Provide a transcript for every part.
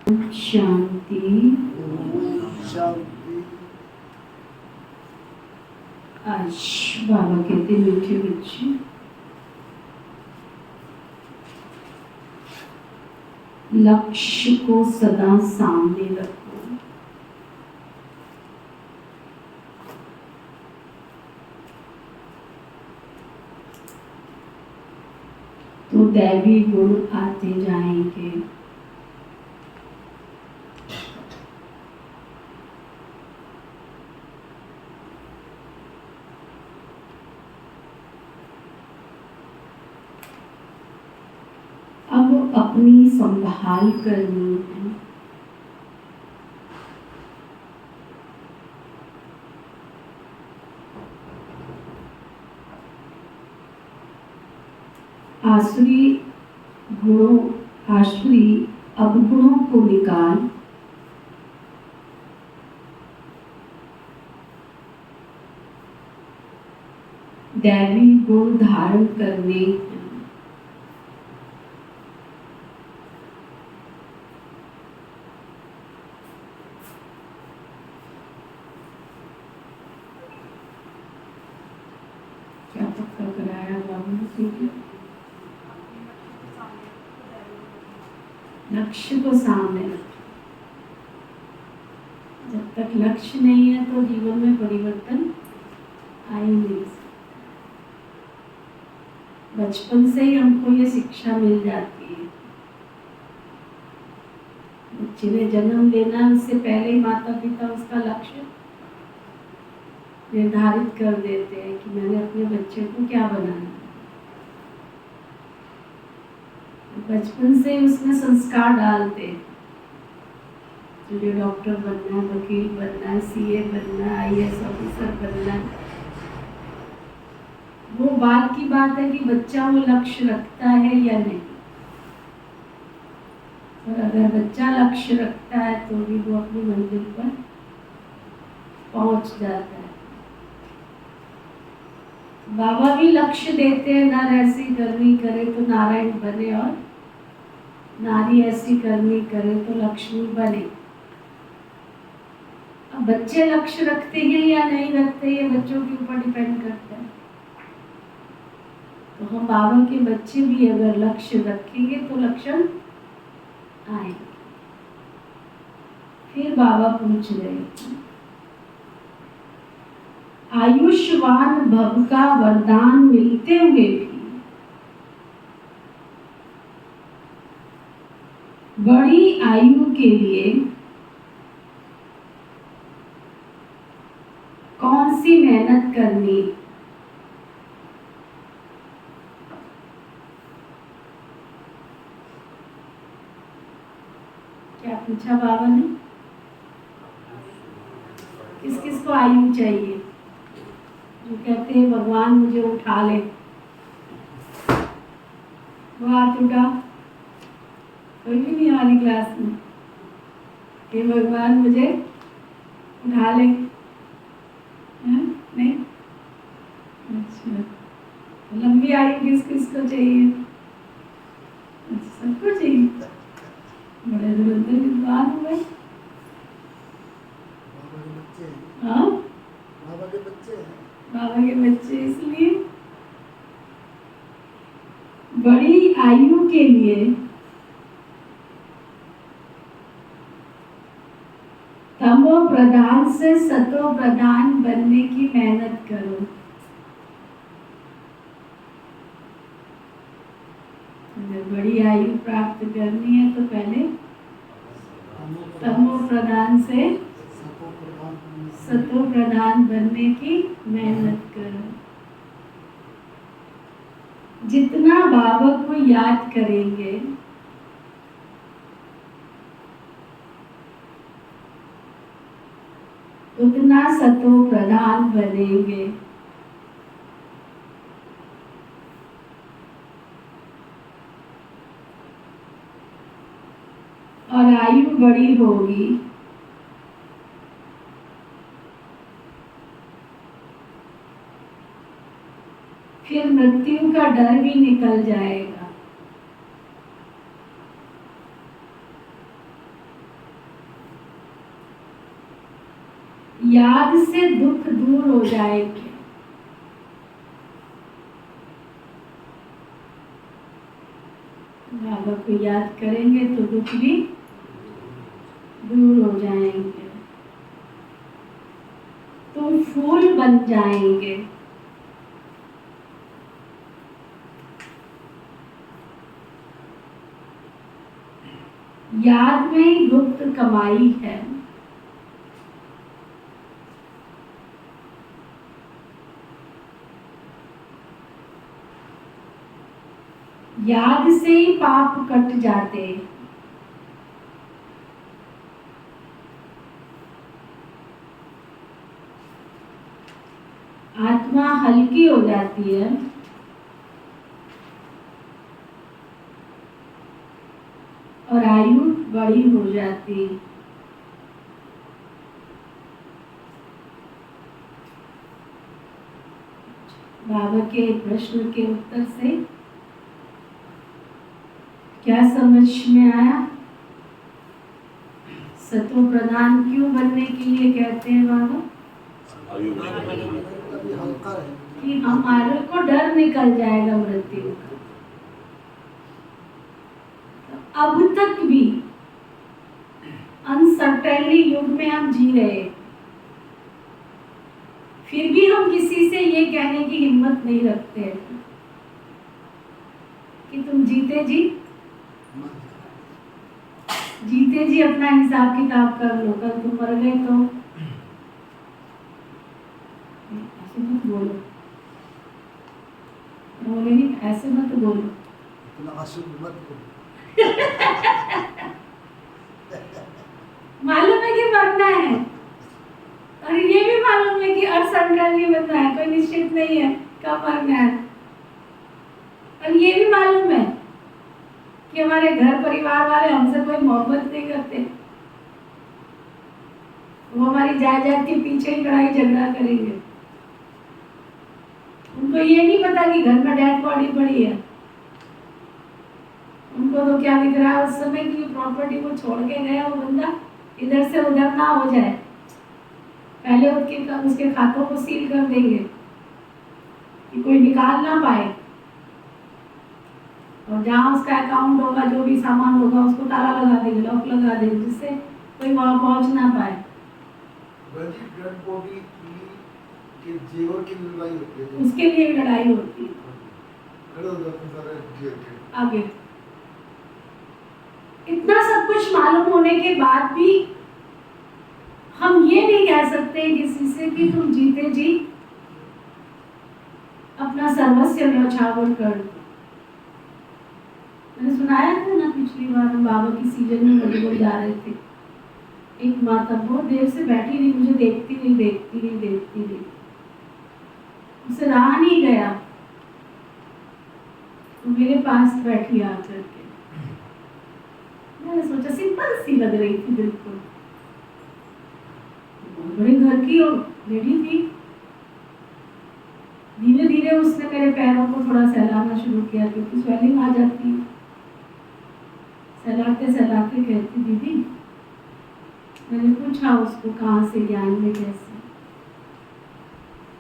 शांति। शांति। आज बाबा कहते मीठे बच्चे, लक्ष्य को सदा सामने रखो। तो दैवी गुण आते जाएंगे। अब अपनी संभाल करनी है। आसुरी अवगुणों को निकाल, दैवी गुण धारण करने। क्या पक्का कराया बाबू ने? लक्ष्य को सामने रखो। जब तक लक्ष्य नहीं है तो जीवन में परिवर्तन आ ही नहीं सकता। बचपन से ही हमको ये शिक्षा मिल जाती है। बच्चे ने जन्म लेना उससे पहले ही माता पिता उसका लक्ष्य निर्धारित कर देते हैं कि मैंने अपने बच्चे को क्या बनाना। बचपन से उसमें संस्कार डालते हैं, तुझे डॉक्टर बनना है, वकील बनना है, सीए बनना है, आईएएस ऑफिसर बनना है। वो बात की बात है कि बच्चा वो लक्ष्य रखता है या नहीं। और अगर बच्चा लक्ष्य रखता है तो भी वो अपनी मंजिल पर पहुंच जाता है। बाबा भी लक्ष्य देते हैं, नर ऐसी करनी करे तो नारायण बने और नारी ऐसी करनी करे तो लक्ष्मी बने। अब बच्चे लक्ष्य रखते हैं या नहीं रखते, ये बच्चों के ऊपर डिपेंड करता है। तो हम बाबा के बच्चे भी अगर लक्ष्य रखेंगे तो लक्षण आएंगे। फिर बाबा पूछ रहे हैं, आयुष्मान भव का वरदान मिलते हुए भी बड़ी आयु के लिए कौन सी मेहनत करनी? क्या पूछा बाबा ने? किस किस को आयु चाहिए? जो कहते हैं भगवान मुझे उठा ले, वो हाथ उठा। कोई भी नहीं हमारी क्लास में कि भगवान मुझे उठा ले? नहीं। अच्छा, लंबी आयु किस किस को चाहिए? अच्छा, सबको चाहिए। बड़े दुरंतर विद्वान हो गए। हाँ, बाबा के बच्चे हैं। बाबा के बच्चे इसलिए बड़ी आयु के लिए तमो प्रधान से सतो प्रधान बनने की मेहनत करो। अगर बड़ी आयु प्राप्त करनी है तो पहले तमो प्रधान से सतो प्रधान बनने की मेहनत करो। जितना बाबा को याद करेंगे उतना सतो प्रधान बनेंगे। और आयु बड़ी होगी फिर मृत्यु का डर भी निकल जाएगा। याद से दुख दूर हो जाएंगे। बाबा को याद करेंगे तो दुख भी दूर हो जाएंगे, तुम फूल बन जाएंगे। याद में ही गुप्त कमाई है। याद से ही पाप कट जाते। आत्मा हल्की हो जाती है और आयु बड़ी हो जाती है। बाबा के प्रश्न के उत्तर से क्या समझ में आया? सतो प्रधान क्यों बनने के लिए कहते हैं बाबा? अभी हल्का है कि हमारे को डर निकल जाएगा मृत्यु का। तो अब तक भी अनसर्टेनली युग में हम जी रहे हैं, फिर भी हम किसी से ये कहने की हिम्मत नहीं रखते हैं कि तुम जीते जी अपना हिसाब किताब कर लो, कल तुम मर गए तो ऐसे मत बोलो, बोले नहीं ऐसे मत बोलो, इतना अशुभ मत बोलो। मालूम है कि मरना है और ये भी मालूम है कि अनसर्टेनली मरना है, कोई निश्चित नहीं है कब मरना है। और ये भी मालूम है कि हमारे घर परिवार वाले हमसे कोई मोहब्बत नहीं करते, वो हमारी जायदाद के पीछे ही लड़ाई झगड़ा करेंगे। उनको ये नहीं पता कि घर में डेड बॉडी पड़ी है, उनको तो क्या दिख रहा है उस समय की प्रॉपर्टी को छोड़ के गया वो बंदा इधर से उधर ना हो जाए, पहले उसके खातों को सील कर देंगे कि कोई निकाल ना पाए, और जहाँ उसका अकाउंट होगा जो भी सामान होगा उसको ताला लगा देंगे, लॉक लगा देंगे, जिससे कोई वहां पहुंच ना पाए। डेड बॉडी के जेवर की लड़ाई होती है, उसके लिए भी लड़ाई होती है। खड़े हो जाते हैं सारे जेवर के आगे इतना सब कुछ मालूम होने के बाद भी हम ये नहीं कह सकते किसी से कि तुम जीते जी अपना सर्वस्व न्यौछावर कर दो। मैंने सुनाया था ना पिछली बार हम बाबा की सीजन में मधुबन जा रहे थे, एक माता बहुत देर से बैठी रही, मुझे देखती रही, उसे रहा नहीं गया तो मेरे पास बैठी आकर के। मैंने सोचा सिंपल सी लग रही थी, बिल्कुल बड़े घर की और लेडी थी। धीरे धीरे उसने मेरे पैरों को थोड़ा सहलाना शुरू किया क्योंकि स्वेलिंग आ जाती है। सहलाते सहलाते कहती दीदी, मैंने पूछा उसको कहाँ से ज्ञान में कैसे,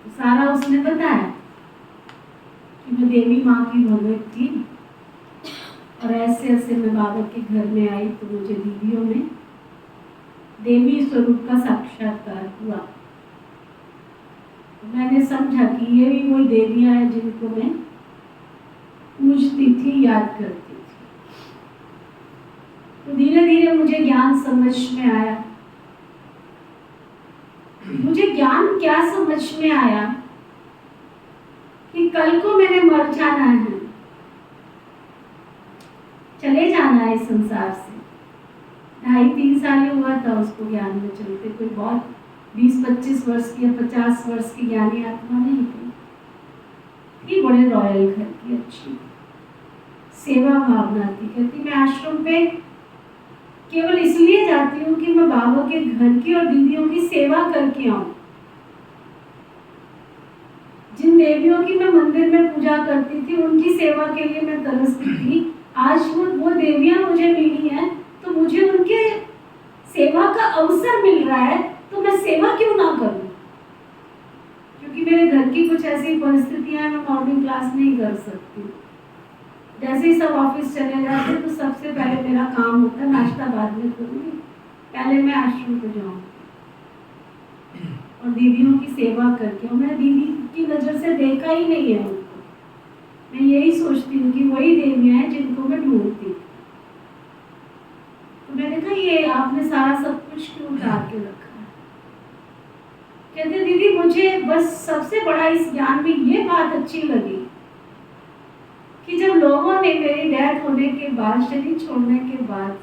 तो सारा उसने बताया कि मैं देवी माँ की भगत थी और ऐसे ऐसे मैं बाबा के घर में आई तो मुझे दीदियों में देवी स्वरूप का साक्षात्कार हुआ। तो मैंने समझा कि ये भी वही देवियां हैं जिनको मैं पूजती थी, याद करती थी। तो धीरे धीरे मुझे ज्ञान समझ में आया। मुझे ज्ञान क्या समझ में आया कि कल को मैंने मर जाना है, चले जाना है इस संसार से। 2.5-3 साल ही हुआ था उसको ज्ञान में चलते, कोई बहुत 20-25 वर्ष की या 50 वर्ष की ज्ञानी आत्मा नहीं थी। ये बड़े रॉयल घर की अच्छी सेवा भावना थी। कहती मैं आश्रम पे केवल इसलिए जाती हूँ कि मैं बाबा के घर की और दीदियों की सेवा करके आऊं। जिन देवियों की मैं मंदिर में पूजा करती थी उनकी सेवा के लिए मैं तरसती थी। आज वो देवियां मुझे मिली हैं तो मुझे उनके सेवा का अवसर मिल रहा है, तो तो मैं सेवा क्यों ना करूं? क्योंकि मेरे घर की कुछ ऐसी परिस्थितियां हैं, मैं मॉर्निंग क्लास नहीं कर सकती। जैसे ही सब ऑफिस चले जाते हैं तो सबसे पहले मेरा काम होता है, नाश्ता बाद में करूंगी, पहले मैं आश्रम को जाऊंगी और दीदियों की सेवा करके। और मैंने दीदी की नज़र से देखा ही नहीं है उनको। मैं यही सोचती हूँ कि वही देवियाँ हैं जिनको मैं ढूंढती। तो मैंने कहा ये आपने सारा सब कुछ क्यों उतार के रखा है? कहते दीदी मुझे बस सबसे बड़ा इस ज्ञान में ये बात अच्छी लगी कि जब लोगों ने मेरी डेथ होने के बाद, शरीर छोड़ने के बाद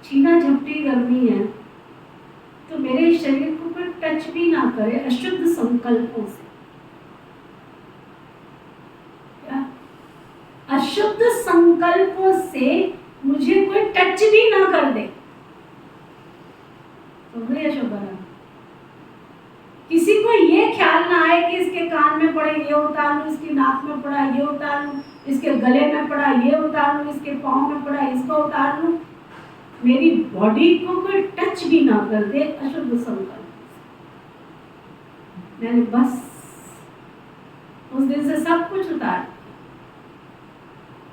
छीना झपटी करनी है तो मेरे शरीर को कोई टच भी ना करे अशुद्ध संकल्पों से। क्या? अशुद्ध संकल्पों से मुझे कोई टच भी ना कर दे। किसी को ये ख्याल ना आए कि इसके कान में पड़े ये उतार लूं, इसकी नाक में पड़ा ये उतार लूं, इसके गले में पड़ा ये उतार लूं, इसके पाँव में पड़ा इसको उतार लूं। मेरी बॉडी को कोई टच भी ना कर दे अशुद्ध संकल्प। मैंने बस उस दिन से सब कुछ उतार।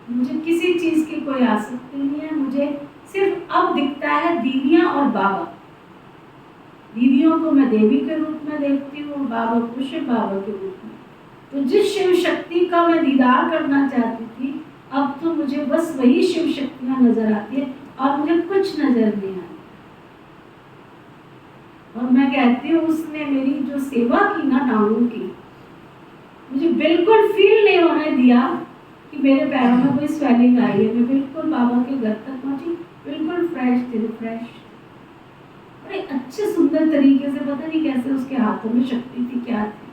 मुझे किसी चीज की कोई आसक्ति नहीं है। मुझे सिर्फ अब दिखता है दीदियां और बाबा। दीदियों को मैं देवी के रूप में देखती हूँ, बाबा को शिव बाबा के रूप में। तो जिस शिव शक्ति का मैं दीदार करना चाहती थी, अब तो मुझे बस वही शिव शक्तियां नजर आती है और मुझे कुछ नजर नहीं आता। और मैं कहती हूँ उसने मेरी जो सेवा की ना टांगों की, मुझे बिल्कुल फील नहीं होने दिया कि मेरे पैरों में कोई स्वेलिंग आई है। मैं बिल्कुल बाबा के घर तक पहुंची, बिल्कुल फ्रेश थी, फ्रेश। बड़े अच्छे सुंदर तरीके से, पता नहीं कैसे उसके हाथों में शक्ति थी, क्या थी।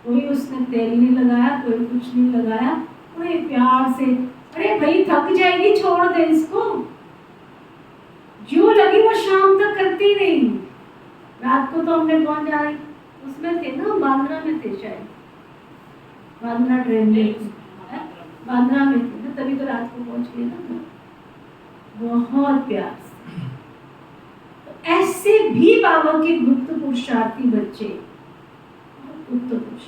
कोई उसने तेल नहीं लगाया, कोई कुछ नहीं लगाया, बड़े प्यार से। अरे भाई थक जाएगी, छोड़ दे इसको। जो लगी वो शाम तक करती रही। रात को तो हमने कौन जा रही उसमें थे ना, बांद्रा में थे शायद, बांद्रा ट्रेन में, बांद्रा में थे ना, तभी तो रात को पहुंच गए ना। बहुत प्यार से। तो ऐसे भी बाबा के गुप्त पुरुषार्थी बच्चे, गुप्त पुरुष।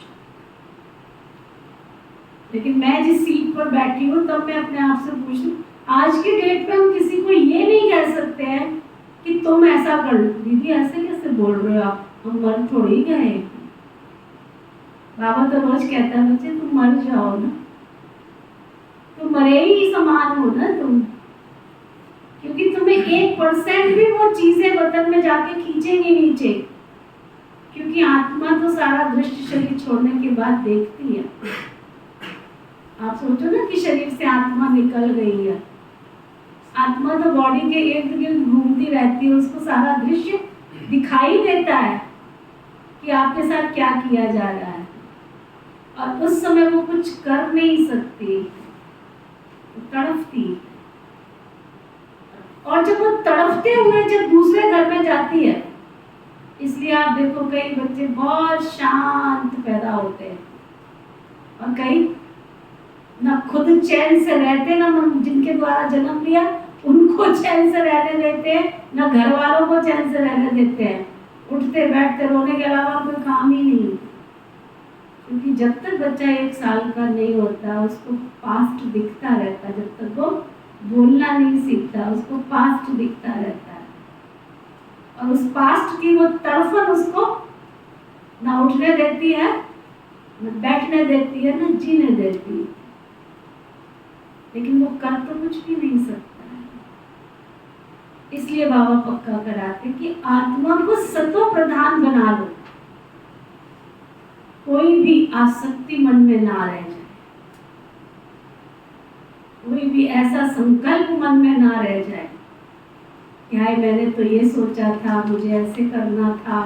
लेकिन मैं जिस सीट पर बैठी हूँ तब मैं अपने आप से पूछती हूँ, आज की डेट में हम किसी को ये नहीं कह सकते हैं कि तुम ऐसा कर लो। दीदी ऐसे कैसे बोल रहे हो आप, हम मर थोड़ी गए। बाबा तो रोज कहता है बच्चे तुम मर जाओ ना, तुम मरे ही समान हो ना तुम, क्योंकि तुम्हें 1% भी वो चीजें बदन में जाके खींचेंगी नीचे। क्योंकि आत्मा तो सारा दृश्य शरीर छोड़ने के बाद देखती है। आप सोचो ना कि शरीर से आत्मा निकल गई है, आत्मा तो बॉडी के इर्द गिर्द घूमती रहती है, उसको सारा दृश्य दिखाई देता है कि आपके साथ क्या किया जा रहा है। और उस समय वो कुछ कर नहीं सकती, तड़पती। और जब वो तड़पते हुए जब दूसरे घर में जाती है, इसलिए आप देखो कई बच्चे बहुत शांत पैदा होते हैं और कई ना खुद चैन से रहते, ना जिनके द्वारा जन्म लिया उनको चैन से रहने देते हैं, ना घर वालों को चैन से रहने देते हैं। उठते बैठते रोने के अलावा कोई काम ही नहीं। क्योंकि जब तक बच्चा 1 साल का नहीं होता उसको पास्ट दिखता रहता, जब तक वो बोलना नहीं सीखता उसको पास्ट दिखता रहता है। और उस पास्ट की वो तड़फन उसको ना उठने देती है, न बैठने देती है, न जीने देती है। लेकिन वो कर तो कुछ भी नहीं सकता है। इसलिए बाबा पक्का कराते कि आत्मा को सतो प्रधान बना लो, कोई भी आसक्ति मन में ना रह जाए, कोई भी ऐसा संकल्प मन में ना रह जाए कि हाय मैंने तो ये सोचा था, मुझे ऐसे करना था,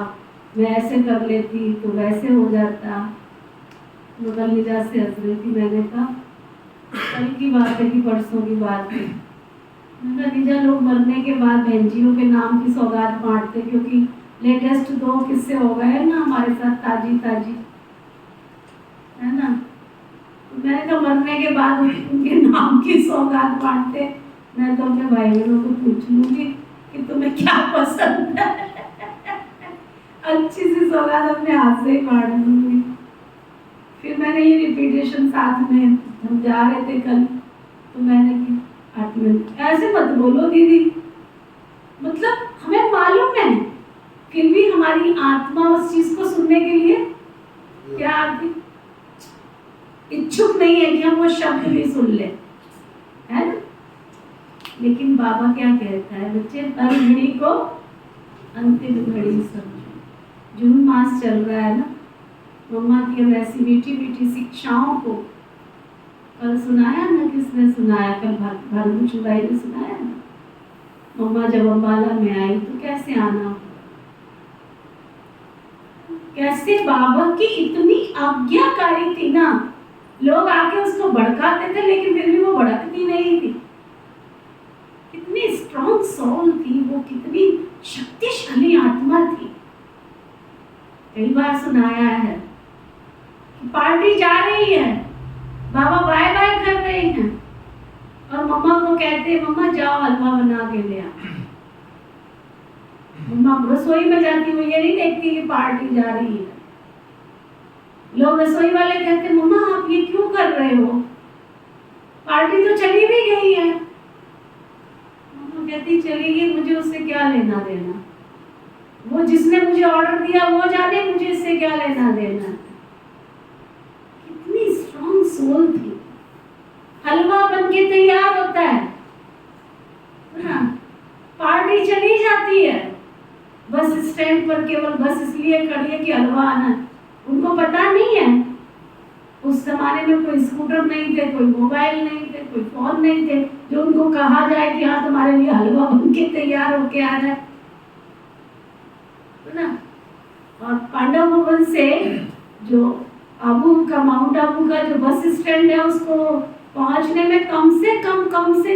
मैं ऐसे कर लेती तो वैसे हो जाता। मुगल निजात से हंस रही थी, मैंने कहा कल की बात है कि परसों की बात है, निजा लोग मरने के बाद बहनजियों के नाम की सौगात बांटते, क्योंकि लेटेस्ट 2 किस्से हो गए ना हमारे साथ, ताजी ताजी है ना। तो मैंने कहा मरने के बाद उनके नाम की सौगात बांटते। मैं तो अपने भाई बहनों को पूछ लूंगी कि तुम्हें क्या पसंद है। सौगात अपने हाथ से ही बांट दूंगी। फिर मैंने ये रिपीटेशन साथ में, हम जा रहे थे कल, तो मैंने की 8 मिनट, ऐसे मत बोलो दीदी, मतलब हमें मालूम है, फिर भी हमारी आत्मा उस चीज को सुनने के लिए क्या आती, इच्छुक नहीं है कि हम वो शब्द भी सुन ले, है ना। लेकिन बाबा क्या कहता है, बच्चे हर घड़ी को अंतिम घड़ी समझो। जून मास चल रहा है ना, मम्मा की हम ऐसी मीठी मीठी शिक्षाओं को कल सुनाया ना, किसने सुनाया, कल भानु चुराई ने सुनाया ना। मम्मा जब अम्बाला में आई तो कैसे आना, कैसे बाबा की इतनी आज्ञाकारी थी ना, लोग आके उसको भड़काते थे लेकिन फिर भी वो भड़कती नहीं थी। कितनी स्ट्रॉन्ग सोल थी वो, कितनी शक्तिशाली आत्मा थी। कई बार सुनाया है कि पार्टी जा रही है, बाबा बाय बाय कर रहे हैं और मम्मा को कहते हैं मम्मा जाओ हलवा बना के ले आओ। मम्मा रसोई में जाती, वो ये नहीं देखती कि पार्टी जा रही है। लोग रसोई वाले कहते हैं मम्मा आप ये क्यों कर रहे हो, पार्टी तो चली भी गई है। मम्मा कहती चली गई, मुझे उससे क्या लेना देना, वो जिसने मुझे ऑर्डर दिया वो जाने, मुझे इससे क्या लेना देना। कितनी स्ट्रॉन्ग सोल थी। हलवा बन के तैयार होता है ना, पार्टी चली जाती है, बस स्टैंड पर केवल बस इसलिए खड़ी है कि हलवा आना है। उनको पता नहीं है उस जमाने में कोई स्कूटर नहीं थे, कोई मोबाइल नहीं थे, कोई फोन नहीं थे, जो उनको कहा जाए कि हाँ तुम्हारे लिए हलवा बन के तैयार होके आ जाए, है ना। और पांडव भवन से जो आबू का, माउंट आबू का जो बस स्टैंड है, उसको पहुंचने में कम से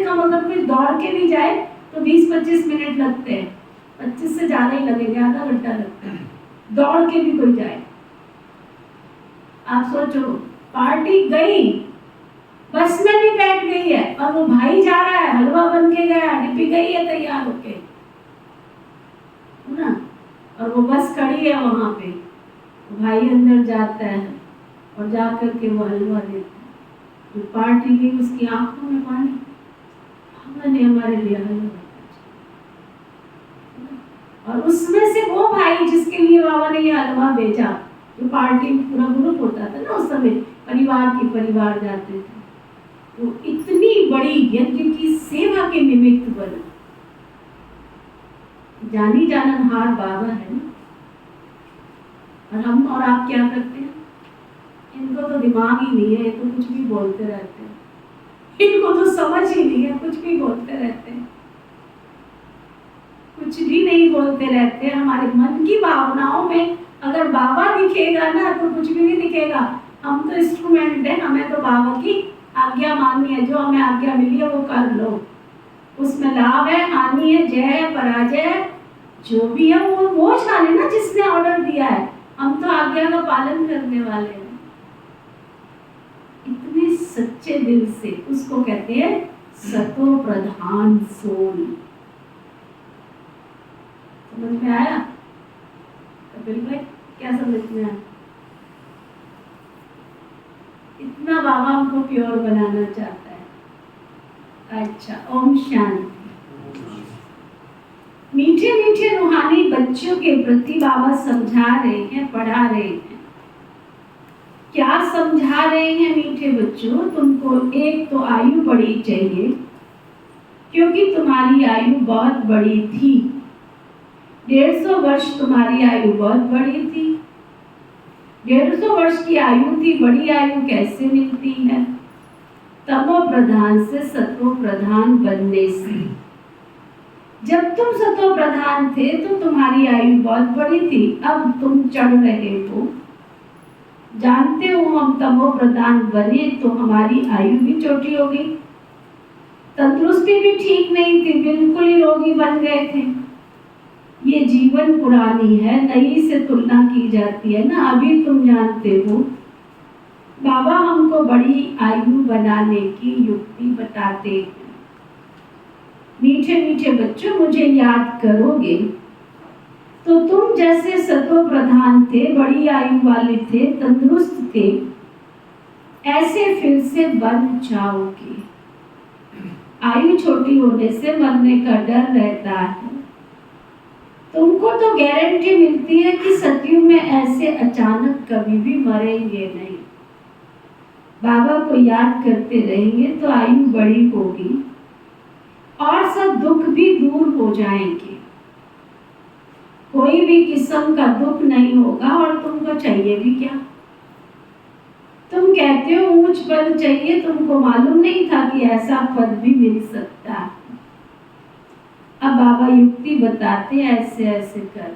कम अगर कोई दौड़ के भी जाए तो 20-25 मिनट लगते हैं, 25 से ज्यादा ही लगेंगे, आधा घंटा लगता है दौड़ के भी कोई जाए। आप सोचो, पार्टी गई, बस में भी बैठ गई है और वो भाई जा रहा है, हलवा बन के गया, डिब्बी गई है तैयार होके, ना, और वो बस खड़ी है वहां पे, भाई अंदर जाता है और जाकर के वो हलवा देता है। जो पार्टी गई उसकी आंखों में पानी, हमने हमारे लिए हलवा, और उसमें से वो भाई जिसके लिए बाबा ने ये हलवा भेजा, जो पार्टी में पूरा ग्रुप होता था ना उस समय, परिवार के परिवार जाते थे, वो इतनी बड़ी यज्ञ की सेवा के निमित्त बना। जानी जाननहार बाबा है ना। और हम और आप क्या करते हैं, इनको तो दिमाग ही नहीं है, तो कुछ भी बोलते रहते हैं, इनको तो समझ ही नहीं है, कुछ भी बोलते रहते हैं, कुछ भी नहीं बोलते रहते। हमारे मन की भावनाओं में अगर बाबा दिखेगा ना तो कुछ भी नहीं दिखेगा। हम तो इंस्ट्रूमेंट है, हमें तो बाबा की आज्ञा माननी है, जो हमें आज्ञा मिली है वो कर लो, उसमें लाभ है, हानि है, जय है, पराजय है, जो भी है वो जाने ना जिसने ऑर्डर दिया है। हम तो आज्ञा का पालन करने वाले हैं इतने सच्चे दिल से। उसको कहते हैं सतो प्रधान सोल। समझ में आया कपिल भाई, क्या समझ में आया? इतना बाबा हमको प्योर बनाना चाहता है। अच्छा, ओम शांति। मीठे मीठे रूहानी बच्चों के प्रति बाबा समझा रहे हैं, पढ़ा रहे हैं। क्या समझा रहे हैं मीठे बच्चों? तुमको एक तो आयु बड़ी चाहिए, क्योंकि तुम्हारी आयु बहुत बड़ी थी। 150 वर्ष तुम्हारी आयु बहुत बड़ी थी। 150 वर्ष की आयु थी, बड़ी आयु कैसे मिलती है? तमो प्रधान से सतो प्रधान बनने से। जब तुम सतो प्रधान थे तो तुम्हारी आयु बहुत बड़ी थी, अब तुम चढ़ रहे हो। जानते हो हम तमो प्रधान बने तो हमारी आयु भी छोटी हो गई, तंदुरुस्ती भी ठीक नहीं थी, बिल्कुल ही रोगी बन गए थे। ये जीवन पुरानी है, नई से तुलना की जाती है ना। अभी तुम जानते हो बाबा हमको बड़ी आयु बनाने की युक्ति बताते हैं। मीठे मीठे बच्चों, मुझे याद करोगे तो तुम जैसे सत्व प्रधान थे, बड़ी आयु वाले थे, तंदुरुस्त थे, ऐसे फिर से बन जाओगे। आयु छोटी होने से मरने का डर रहता है। तुमको तो गारंटी मिलती है कि सतयुग में ऐसे अचानक कभी भी मरेंगे नहीं। बाबा को याद करते रहेंगे तो आयु बड़ी होगी और सब दुख भी दूर हो जाएंगे। कोई भी किस्म का दुख नहीं होगा और तुमको चाहिए भी क्या? तुम कहते हो ऊंच पद चाहिए, तुमको मालूम नहीं था कि ऐसा पद भी मिल सकता है। अब बाबा युक्ति बताते ऐसे ऐसे कर।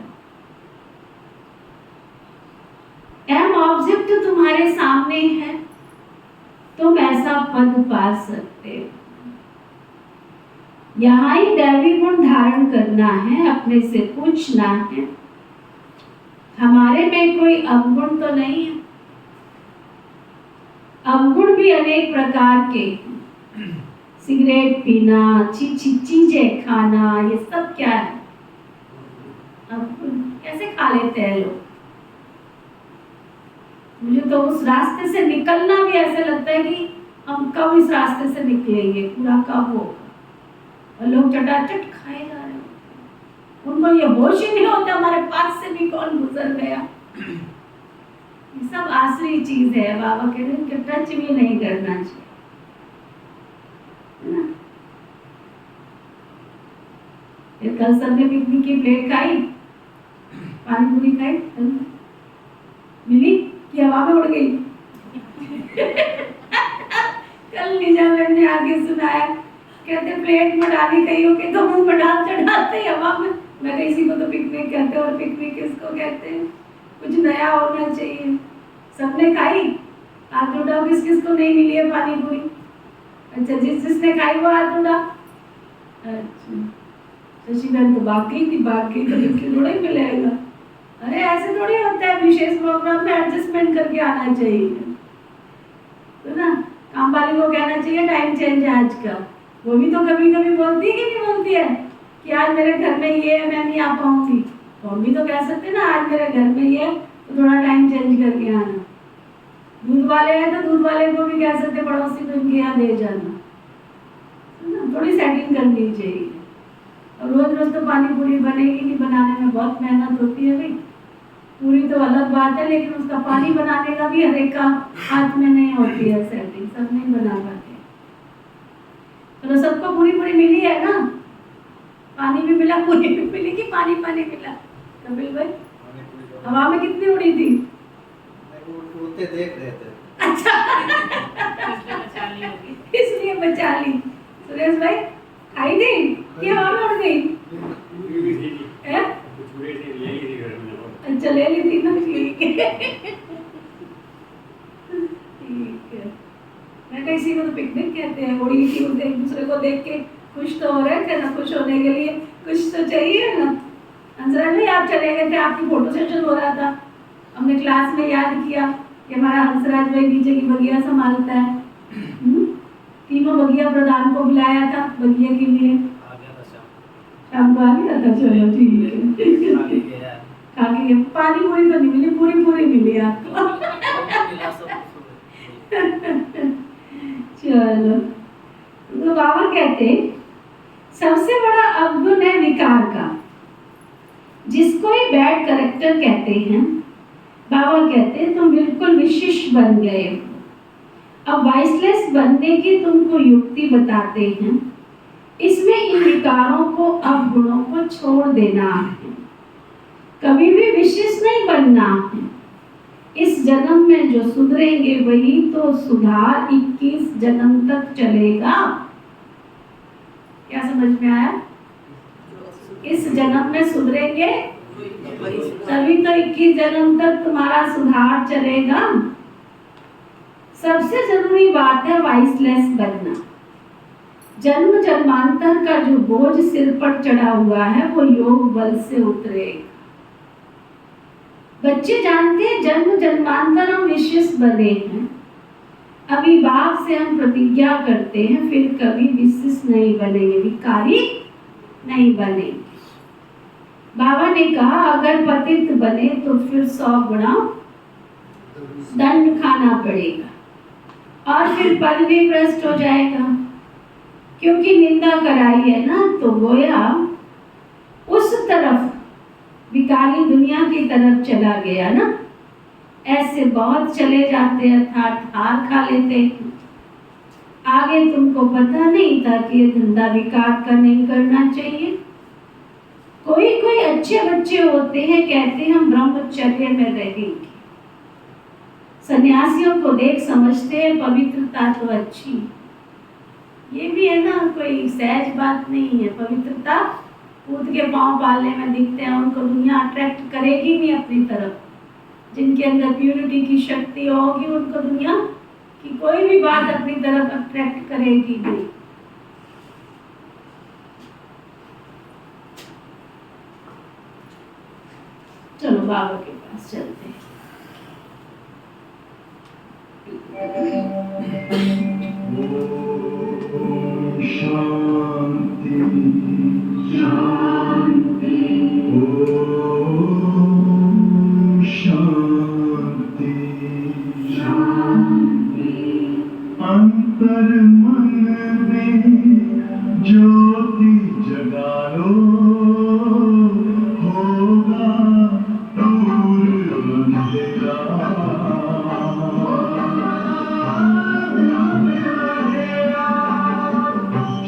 एम ऑब्जेक्ट तो तुम्हारे सामने है, तुम ऐसा पद पा सकते हो। यहाँ ही दैवी गुण धारण करना है, अपने से पूछना है हमारे में कोई अवगुण तो नहीं है। अवगुण भी अनेक प्रकार के, सिगरेट पीना, अच्छी चीजें खाना, ये सब क्या है? अवगुण। कैसे खा लेते हैं लोग? मुझे तो उस रास्ते से निकलना भी ऐसे लगता है कि हम कब इस रास्ते से निकलेंगे, पूरा कब होगा। और लोग चटाचट खाए जा रहे हैं, उनको ये होश ही नहीं होता हमारे पास से भी कौन गुजर गया। ये सब आसरी चीज है। बाबा कह रहे हैं कि टच भी नहीं करना चाहिए, है ना? फिर कल सबने पिकनिक की प्लेट खाई, पानी पूरी खाई, मिली कि हवा में उड़ गई। कल लीजा मैम ने आगे सुनाया, कहते प्लेट में डाली कहीं हो के तो मुंह में डाल चढ़ाते हवा में। मैं किसी को तो पिकनिक कहते हैं, और पिकनिक किसको कहते हैं? कुछ नया होना चाहिए। सबने खाई, हाथ उठाओ किस किस को नहीं मिली है पानी पूरी? अच्छा, जिसने खाई वो हाथ उठा। अच्छा, शशि बहन तो भाग गई थी, भाग गई तो बिल्कुल थोड़ा ही मिलेगा। अरे ऐसे थोड़ी होता है, विशेष प्रोग्राम में एडजस्टमेंट करके आना चाहिए, तो ना काम वाली को कहना चाहिए टाइम चेंज है आज का। वो भी तो कभी कभी बोलती है कि नहीं बोलती है कि आज मेरे घर में ये है, मैं नहीं आ पाऊंगी। तो हम भी तो कह सकते ना आज मेरे घर में ये है तो थोड़ा टाइम चेंज करके आना। दूध वाले हैं तो दूध वाले को भी कह सकते पड़ोसी को इनके यहाँ दे जाना, थोड़ी सेटिंग करनी चाहिए। और रोज रोज तो पानी पूरी बनेगी नहीं, बनाने में बहुत मेहनत होती है भाई। पूरी तो अलग बात है, लेकिन उसका पानी बनाने का भी हर एक का हाथ में नहीं होती है सेटिंग, सब नहीं बना पाते। तो सबको पूरी पूरी मिली है ना? पानी भी मिला, पूरी भी मिली कि पानी पानी मिला? कपिल भाई हवा में कितनी उड़ी थी? उड़ते देख रहे थे। अच्छा, इसलिए बचा ली। सुरेश भाई खाई थी कि हवा में उड़ गई? अच्छा, ले ली थी ना, ठीक है। ठीक है, मैं किसी को तो पिकनिक कहते हैं, उड़ी थी, एक दूसरे को देख के खुश तो हो रहे थे ना, खुश होने के लिए कुछ तो चाहिए ना। हंसराज भाई आप चले गए थे, आपकी फोटो सेशन हो रहा था, हमने क्लास में याद किया कि हमारा हंसराज भाई नीचे की बगिया संभालता है। तीनों बगिया प्रधान को बुलाया था बगिया के लिए, शाम को आ गया था। चलो ठीक है, खा के पानी पूरी तो नहीं मिली, पूरी पूरी मिली आपको। चलो, तो बाबा कहते सबसे बड़ा अवगुण है विकार का, जिसको ही बैड कैरेक्टर कहते हैं। बाबा कहते तुम बिल्कुल विशिष्ट बन गए हो। अब वाइसलेस बनने की तुमको युक्ति बताते हैं। इसमें इन विकारों को, अवगुणों को छोड़ देना है, कभी भी विशिष्ट नहीं बनना है। इस जन्म में जो सुधरेंगे वही तो सुधार 21 जन्म तक चलेगा। क्या समझ में आया? इस जन्म में सुधरेंगे तभी तो 21 जन्म तक तुम्हारा सुधार चलेगा। सबसे जरूरी बात है वाइसलेस बनना। जन्म जन्मांतर का जो बोझ सिर पर चढ़ा हुआ है वो योग बल से उतरेगा। बच्चे जानते हैं जन्म जन्मांतर हम विशिष्ट बने हैं। अभी बाप से हम प्रतिज्ञा करते हैं फिर कभी विशिष्ट नहीं बनेंगे, विकारी नहीं बनेंगे। बाबा ने कहा अगर पतित बने तो फिर 100 गुना दंड खाना पड़ेगा और फिर पद भी भ्रष्ट हो जाएगा, क्योंकि निंदा कराई है ना, तो गोया उस तरफ विकारी दुनिया की तरफ चला गया ना। ऐसे बहुत चले जाते अर्थात हार खा लेते। आगे तुमको पता नहीं था कि ये धंधा विकार का नहीं करना चाहिए। कोई कोई अच्छे बच्चे होते हैं, कहते हैं हम ब्रह्मचर्य में रहेंगे, सन्यासियों को देख समझते हैं पवित्रता तो अच्छी, ये भी है ना, कोई सहज बात नहीं है। पवित्रता कूद के पांव पालने में दिखते हैं, उनको दुनिया अट्रैक्ट करेगी नहीं अपनी तरफ। जिनके अंदर प्यूरिटी की शक्ति होगी उनको दुनिया की कोई भी बात अपनी तरफ अट्रैक्ट करेगी नहीं। चलो बाबा के पास चलते हैं। शांति शांति ओम शांति शांति। अंतर मन में ज्योति जगा लो, होगा दूर अंधेरा।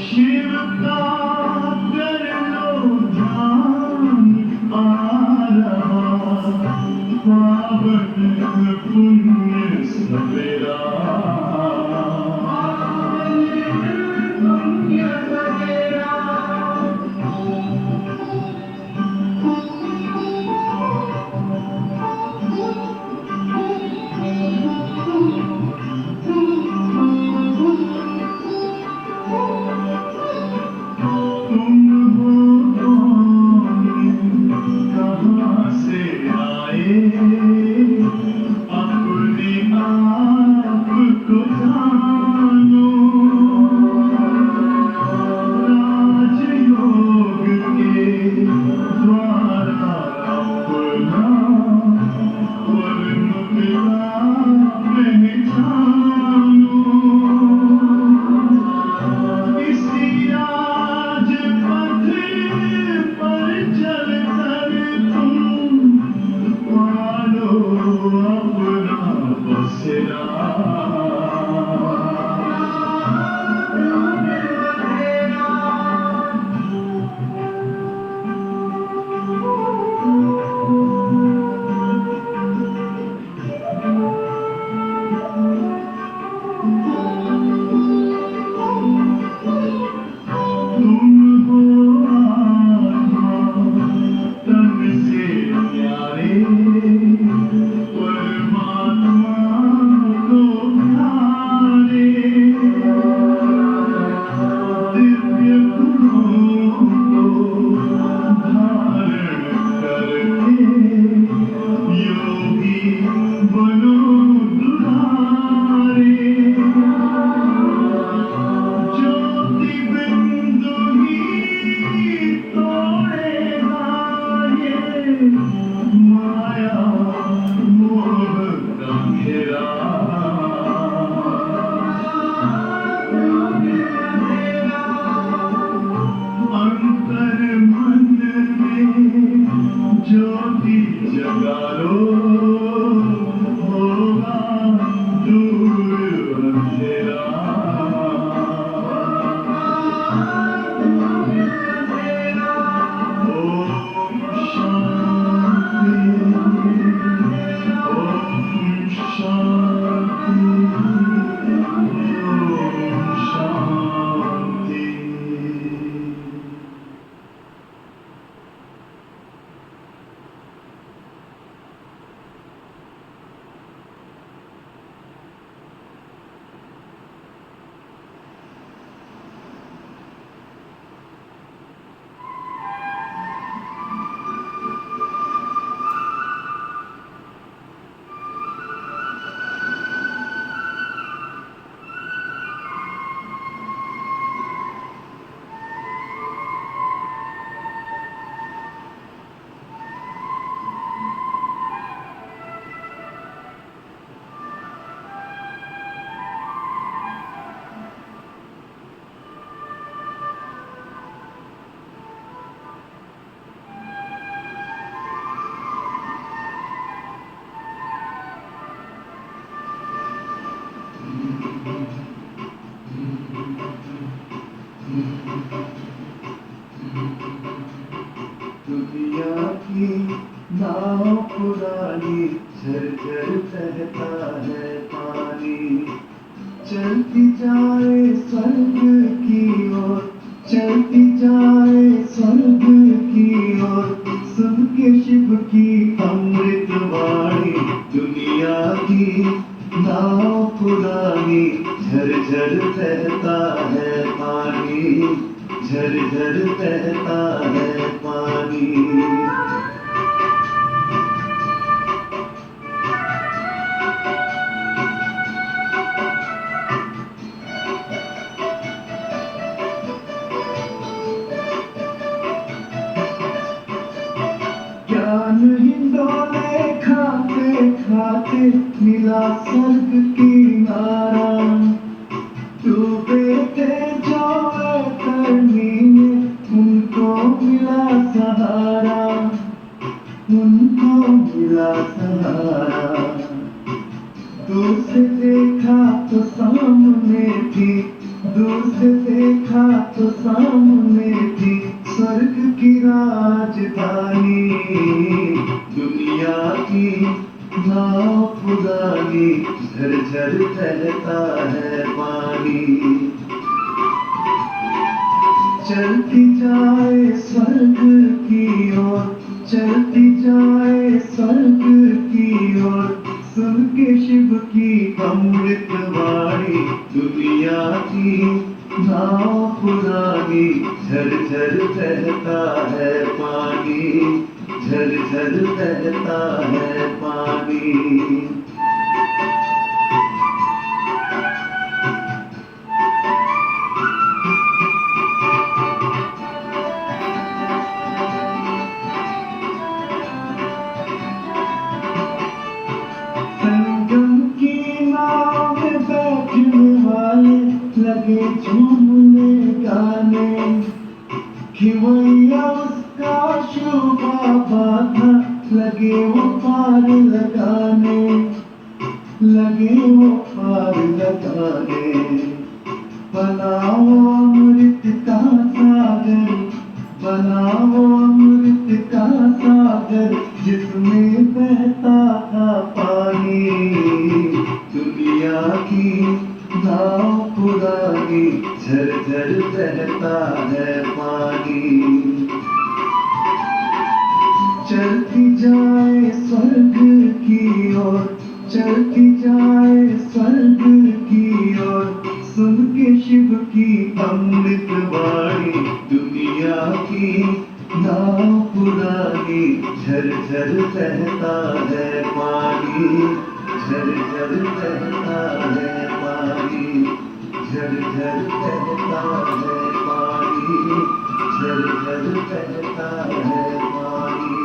शिव का कर लो ध्यान, आ रहा पावन पुण्य सवेरा। कहाँ से आए अपने की नाव पुरानी, झरझर बहता है पानी। चलती जाए स्वर्ग की ओर, चलती जाए स्वर्ग की ओर, सुन के शिव की अमृत वाणी। दुनिया की नाव पुरानी, झरझर बहता है पानी, झरझर बहता है पानी। ज्ञान हिंडोले खाते खाते मिला स्वर्ग किनारा। डूबे थे जो तरनी में, उनको मिला सहारा, उनको मिला सहारा। दूर से देखा तो सामने थी, दूर से देखा तो सामने थी स्वर्ग की राजधानी। दुनिया की नाव पुरानी, झरझर बहता है पानी। चलती जाए स्वर्ग की ओर, चलती जाए स्वर्ग की ओर, सुन के शिव की अमृत वाणी। दुनिया की नाव पुरानी, झरझर बहता है पानी, झरझर बहता है पानी। संगम की नाव में बैठने वाले लगे झूमने गाने। खिवैया उसका शिव बाबा था, लगे वो पार लगाने, लगे वो पार लगाने। बनाओ अमृत का सागर, बनाओ अमृत का सागर, जिसमें बहता था पानी। दुनिया की नाव पुरानी, झरझर बहता है पानी। चलती जाए स्वर्ग की ओर, चलती जाए स्वर्ग की ओर, सुन के शिव की अमृत वाणी। दुनिया की नाव पुरानी, झरझर बहता है पानी, झरझर बहता है पानी, झरझर बहता है पानी, झरझर बहता है पानी, झरझर बहता है पानी,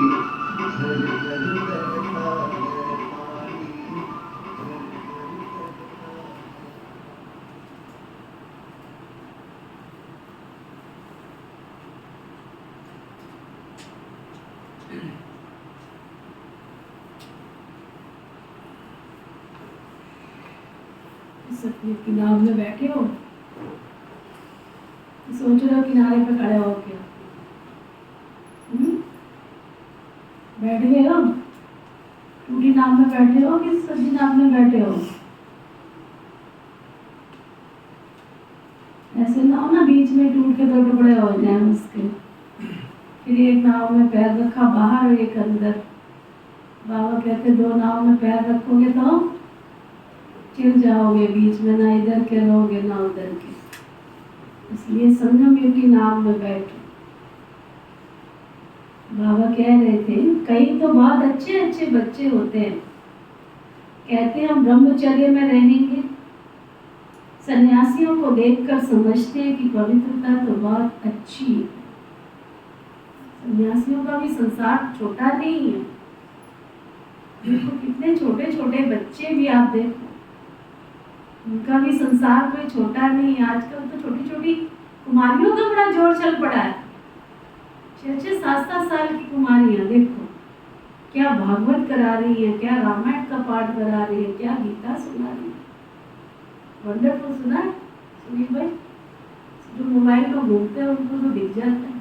झरझर बहता है। सतलुज की नाव में बैठे हो, सोच रहे हो किनारे पे खड़े हो क्या? बैठ गए हो? टूटी नाव में बैठे हो कि सजी नाव में बैठे हो? ऐसे ना हो ना बीच में टूट के दो टुकड़े हो जाए उसके। फिर एक नाव में पैर रखा बाहर और एक अंदर। बाबा कहते दो नाव में पैर रखोगे तो चिर जाओगे, बीच में ना इधर के रहोगे ना उधर के। इसलिए संगम युग की नाव में बैठो। बाबा कह रहे थे कई तो बहुत अच्छे अच्छे बच्चे होते हैं, कहते हैं हम ब्रह्मचर्य में रहेंगे। सन्यासियों को देखकर समझते हैं कि पवित्रता तो बहुत अच्छी है। सन्यासियों का भी संसार छोटा नहीं है। देखो कितने छोटे छोटे बच्चे भी आप देखो, उनका भी संसार कोई छोटा नहीं है। आजकल तो छोटी छोटी कुमारियों का बड़ा जोर चल पड़ा है। 6-6, 7-7 साल की कुमारियां देखो क्या भागवत करा रही है, क्या रामायण का पाठ करा रही है, क्या गीता सुना रही है। वंडरफुल सुना है सुनील भाई? जो मोबाइल में घूमते हैं उनको तो दिख जाता है।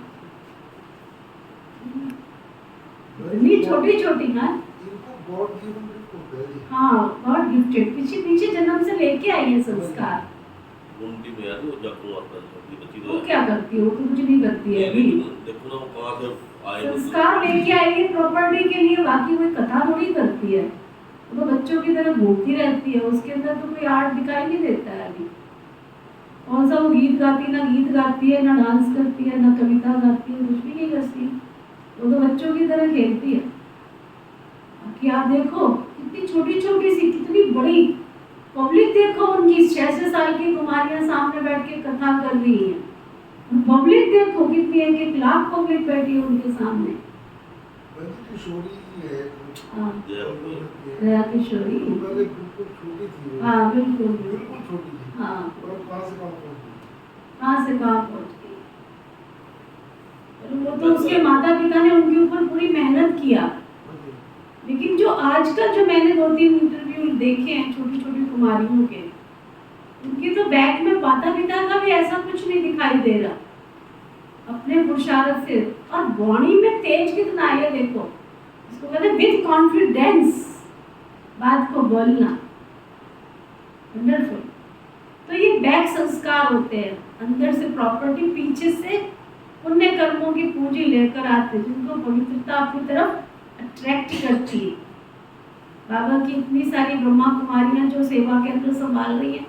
इतनी छोटी छोटी। हाँ इनको गॉड गिवन गिफ्ट होता है जी। हाँ, गॉड गिफ्टेड, पीछे पीछे जन्म से लेके आई है संस्कार। घूमती में यार वो जाकू आता है छोटी बच्ची वो क्या करती है? वो तो कुछ नहीं करती है अभी। देखो ना वो कहाँ से आए संस्कार लेके आई है प्रॉपर्टी के लिए, बाकी कोई कथा थोड़ी करती है। वो तो बच्चों की तरह घूमती रहती है, उसके अंदर तो कोई आर्ट दिखाई नहीं देता है अभी। कौन सा वो गीत गाती, ना गीत गाती है, ना डांस करती है, ना कविता गाती है, कुछ भी नहीं करती। वो तो बच्चों की तरह खेलती है। कि आप देखो कितनी छोटी छोटी सी, कितनी बड़ी पब्लिक देखो उनकी, 6 साल की कुमारियां सामने बैठ के कथा कर रही है। पब्लिक देखो कितनी, 1 लाख पब्लिक बैठी है उनके सामने। किशोरी है। हाँ, जय दया किशोरी। वो पहले बिल्कुल छोटी थी वो। हाँ बिल्कुल बिल्कुल छोटी थी। हाँ, और अब कहाँ से कहाँ पहुँच गई। कहाँ से कहाँ पहुँच गई। वो तो उसके माता पिता ने उनके ऊपर पूरी मेहनत किया। लेकिन जो आजकल जो मैंने 2-3 इंटरव्यू देखे हैं छोटी छोटी कुमारियों के, उनके तो बैग में माता पिता का भी ऐसा कुछ नहीं दिखाई दे रहा, अपने पुरुषार्थ से। और वाणी में तेज कितना है देखो, इसको कहते हैं विद कॉन्फिडेंस बात को बोलना। वंडरफुल। तो ये बैक संस्कार होते हैं, अंदर से प्रॉपर्टी, पीछे से पुण्य कर्मों की पूंजी लेकर आते, जिनको पवित्रता अपनी तरफ अट्रैक्ट करती है। बाबा की इतनी सारी ब्रह्मा कुमारियां जो सेवा केंद्र संभाल रही हैं,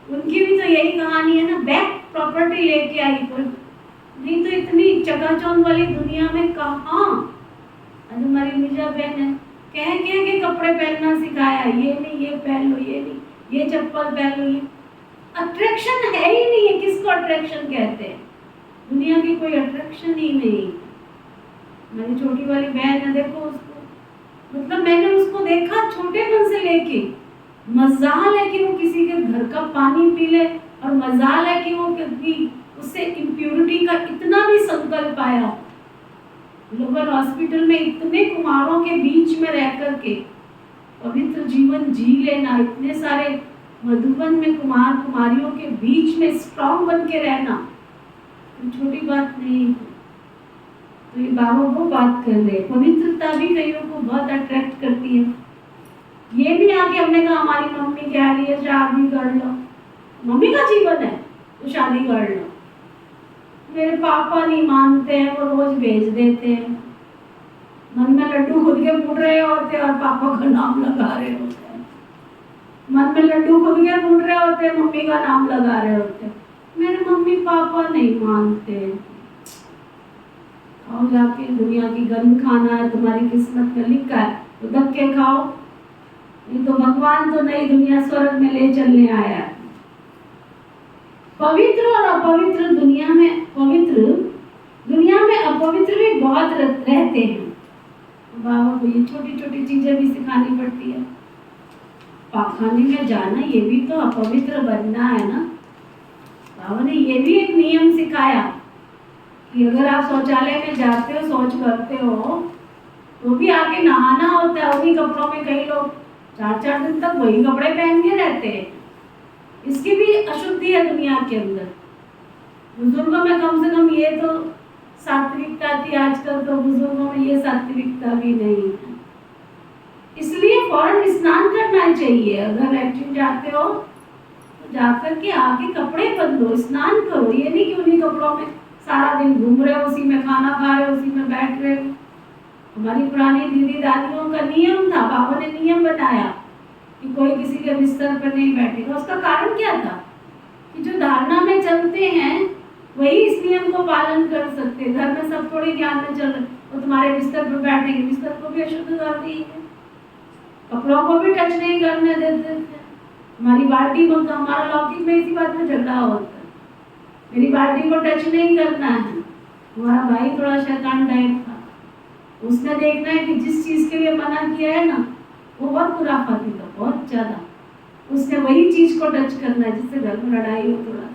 उनकी भी तो यही कहानी है ना, बैक प्रॉपर्टी लेके आई। पर नहीं तो इतनी चकाचौंध वाली दुनिया में कहाँ। आज हमारी मिर्जा बहन है, कह के कपड़े पहनना सिखाया, ये नहीं ये पहन लो, ये नहीं ये चप्पल पहन लो। ये अट्रैक्शन है ही नहीं है। किसको अट्रैक्शन कहते हैं? दुनिया की कोई अट्रैक्शन ही नहीं। मेरी छोटी वाली बहन है, देखो उसको, मतलब मैंने उसको देखा छोटेपन से लेके, मजाल है कि वो किसी के घर का पानी पी ले, और मजाल है कि वो कभी उससे इम्प्योरिटी का इतना भी संकल्प आया। ग्लोबल हॉस्पिटल में इतने कुमारों के बीच में रह करके पवित्र जीवन जी लेना, इतने सारे मधुबन में कुमार कुमारियों के बीच में स्ट्रॉन्ग बन के रहना, तो छोटी बात नहीं। तो ये बाबा वो बात कर रहे, पवित्रता भी कईयों को बहुत अट्रैक्ट करती है। ये नहीं आके हमने कहा हमारी मम्मी कह रही है शादी कर लो, मम्मी का जीवन है तो शादी कर लो। मेरे पापा नहीं मानते हैं, वो रोज भेज देते हैं। मन में लड्डू खुद के फूट रहे होते और पापा का नाम लगा रहे होते हैं। मन में लड्डू खुद के फूट रहे होते, मम्मी का नाम लगा रहे होते। मेरे मम्मी पापा नहीं मानते। खाओ जाके, दुनिया की गंद खाना है, तुम्हारी किस्मत में लिखा है तो धक्के खाओ, नहीं तो भगवान तो नई दुनिया स्वर्ग में ले चलने आया है। पवित्र और अपवित्र दुनिया में, पवित्र दुनिया में अपवित्र भी बहुत रहते हैं। बाबा को ये छोटी छोटी चीजें भी सिखानी पड़ती है। पाखाने में जाना, ये भी तो अपवित्र बनना है ना। बाबा ने ये भी एक नियम सिखाया कि अगर आप शौचालय में जाते हो, शौच करते हो, तो भी आके नहाना होता है उन्हीं कपड़ों में। कई लोग 4-4 दिन तक वही कपड़े पहन के रहते हैं। इसकी भी अशुद्धि है दुनिया के अंदर। बुजुर्गों में कम से कम ये तो सात्विकता थी, आजकल तो बुजुर्गों में ये सात्विकता भी नहीं है। इसलिए फौरन स्नान करना चाहिए। अगर लैट्रिन जाते हो तो जाकर के आके कपड़े बदलो, स्नान करो। ये नहीं कि उन्हीं कपड़ों में सारा दिन घूम रहे हो, उसी में खाना खा रहे हो, उसी में बैठ रहे हो। हमारी पुरानी दीदी दादियों का नियम था, बाबा ने नियम बनाया कि कोई किसी के बिस्तर पर नहीं बैठेगा। उसका कारण क्या था कि जो धारणा में चलते हैं वही इस नियम को पालन कर सकते। घर में सब थोड़ी ज्ञान में चल रहे, वो तुम्हारे बिस्तर पर बैठेंगे, बिस्तर को भी अशुद्ध कर देंगे, कपड़ों को भी टच नहीं करने देते थे। हमारी बाल्टी में, हमारा लौकिक में इसी बात में झगड़ा होता है, मेरी बाल्टी को टच नहीं करना है। हमारा भाई थोड़ा शैतान टाइप था, उसने देखना है कि जिस चीज के लिए मना किया है ना वो बहुत खुराफाती था, बहुत ज्यादा। उसने वही चीज को टच करना है जिससे घर में लड़ाई हो थोड़ा सा,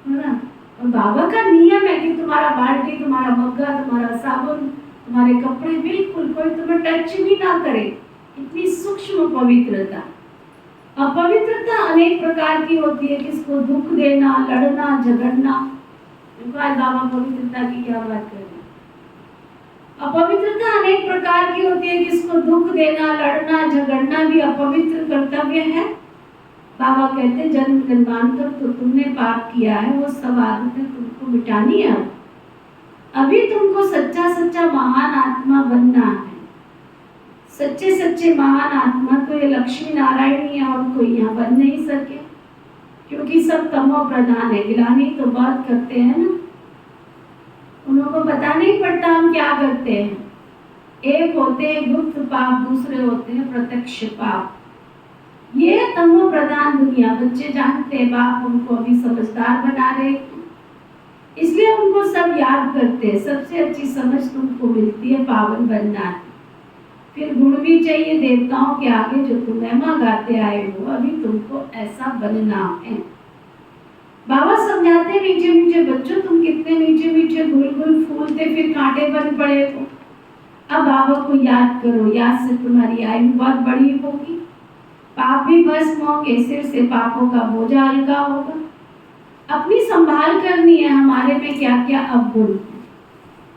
है ना। और बाबा का नियम है कि तुम्हारा बाल्टी, तुम्हारा मग्गा, तुम्हारा साबुन, तुम्हारे कपड़े बिल्कुल कोई तुम्हें टच भी ना करे। इतनी सूक्ष्म पवित्रता। अपवित्रता अनेक प्रकार की होती है, किसको दुख देना, लड़ना, झगड़ना। आज बाबा पवित्रता की क्या बात कर रहे हैं। अपवित्रता अनेक प्रकार की होती है। किसको दुख देना, लड़ना, झगड़ना भी अपवित्र कर्तव्य है। बाबा कहते हैं जन्म जन्मांतर तो तुमने पाप किया है, वो सब आदतें तुमको मिटानी है। अभी तुमको सच्चा सच्चा महान आत्मा बनना है। सच्चे सच्चे महान आत्मा तो ये लक्ष्मी नारायण ही है और कोई यहाँ बन नहीं सके, क्योंकि सब तमो प्रधान है। गिलानी तो बहुत करते हैं ना, उनको पता नहीं पड़ता हम क्या करते हैं। एक होते हैं गुप्त पाप, दूसरे होते हैं प्रत्यक्ष पाप। ये तमो प्रधान दुनिया, बच्चे जानते हैं बाप उनको अभी समझदार बना रहे, इसलिए उनको सब याद करते हैं। सबसे अच्छी समझ तुमको मिलती है पावन बनना है। फिर गुण भी चाहिए देवताओं के आगे, जो तुम महिमा गाते आए हो, अभी तुमको ऐसा बनना है। बाबा समझाते मीठे मीठे बच्चों, तुम कितने मीठे मीठे गुल गुल फूल थे, फिर कांटे बन पड़े हो। अब बाबा को याद करो, याद से तुम्हारी आयु बहुत बड़ी होगी, पाप भी भस्म होंगे, सिर से पापों का बोझा हल्का होगा। अपनी संभाल करनी है। हमारे में क्या क्या अवगुण है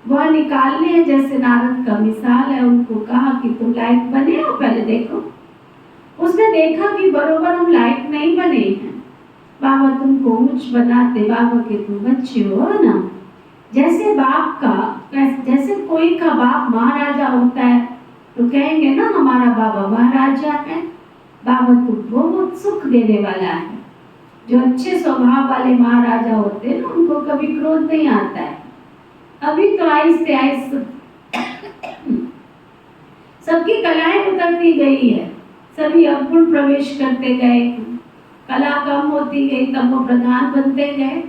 वह निकालने हैं। जैसे नारद का मिसाल है, उनको कहा कि तुम लायक बने हो, पहले देखो। उसने देखा कि बरोबर हम लायक नहीं बने हैं। बाबा तुमको ऊंच बनाते, बाबा के तुम बच्चे हो ना। जैसे बाप का, जैसे कोई का बाप महाराजा होता है तो कहेंगे ना हमारा बाबा महाराजा है। बाबा तुमको बहुत सुख देने वाला है। जो अच्छे स्वभाव वाले महाराजा होते हैं ना, उनको कभी क्रोध नहीं आता है। अभी तो आहिस्ते आहिस्ते सबकी कलाएं उतरती गई है, सभी अवगुण प्रवेश करते गए, कला कम होती गई, तमो प्रधान बनते गए।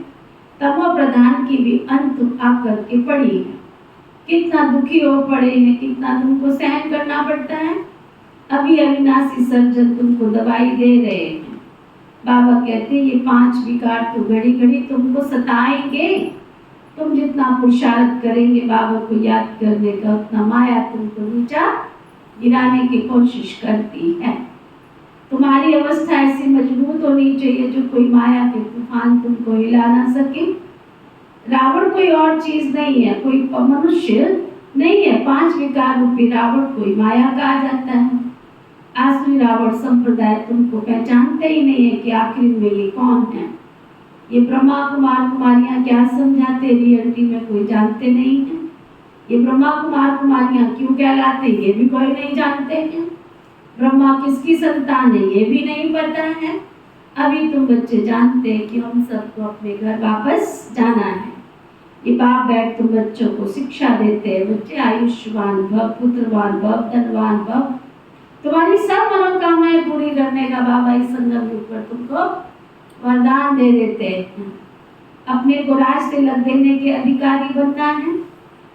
तमो प्रधान की भी अंत आकर के पड़ी है। कितना दुखी हो पड़े हैं, कितना तुमको सहन करना पड़ता है। अभी अविनाशी सर्जन तुमको दवाई दे रहे हैं। बाबा कहते हैं ये 5 विकार तो घड़ी घड़ी तुमको सताएंगे। तुम जितना पुरुषार्थ करेंगे बाबा को याद करने का, उतना माया तुमको नीचा गिराने की कोशिश करती है। तुम्हारी अवस्था ऐसी मजबूत होनी चाहिए जो कोई माया के तूफान तुमको हिला ना सके। रावण कोई और चीज नहीं है, कोई मनुष्य नहीं है। 5 विकार रूपी रावण कोई माया कहा जाता है। आसुरी रावण संप्रदाय तुमको पहचानते ही नहीं है कि आखिर में ये कौन है। ये ब्रह्मा कुमार कुमारियां क्या समझाते, रियलिटी में कोई जानते नहीं है। ये ब्रह्मा कुमार कुमारियां क्यों कहलाते, ये भी कोई नहीं जानते हैं। ब्रह्मा किसकी संतान है, ये भी नहीं पता है। अभी तुम बच्चे जानते हैं कि हम सबको अपने घर वापस जाना है। ये बाप बैठ तुम बच्चों को शिक्षा देते हैं, बच्चे आयुष्मान भव, पुत्रवान भव, धनवान भव। तुम्हारी सब मनोकामनाएं पूरी करने का बाबा इस संगम युग पर तुमको वरदान दे देते हैं। अपने को राज से लग देने के अधिकारी बनना है।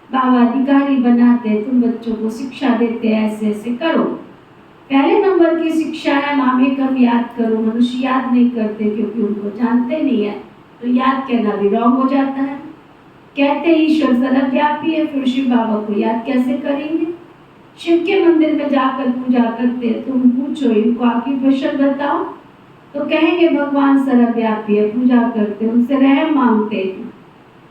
बाबा अधिकारी बनाते, तुम बच्चों को शिक्षा देते, ऐसे ऐसे करो। पहले नंबर की शिक्षा है मामे कम याद करो। मनुष्य याद नहीं करते क्योंकि उनको जानते नहीं है, तो याद कहना भी रॉन्ग हो जाता है। कहते ईश्वर सर्वव्यापी है, फिर शिव बाबा को याद कैसे करेंगे। शिव के मंदिर में जाकर पूजा करते, तुम पूछो इनको आखिर क्वेश्चन बताओ, तो कहेंगे भगवान सर्वव्यापी है। पूजा करते, उनसे रहम मांगते हैं,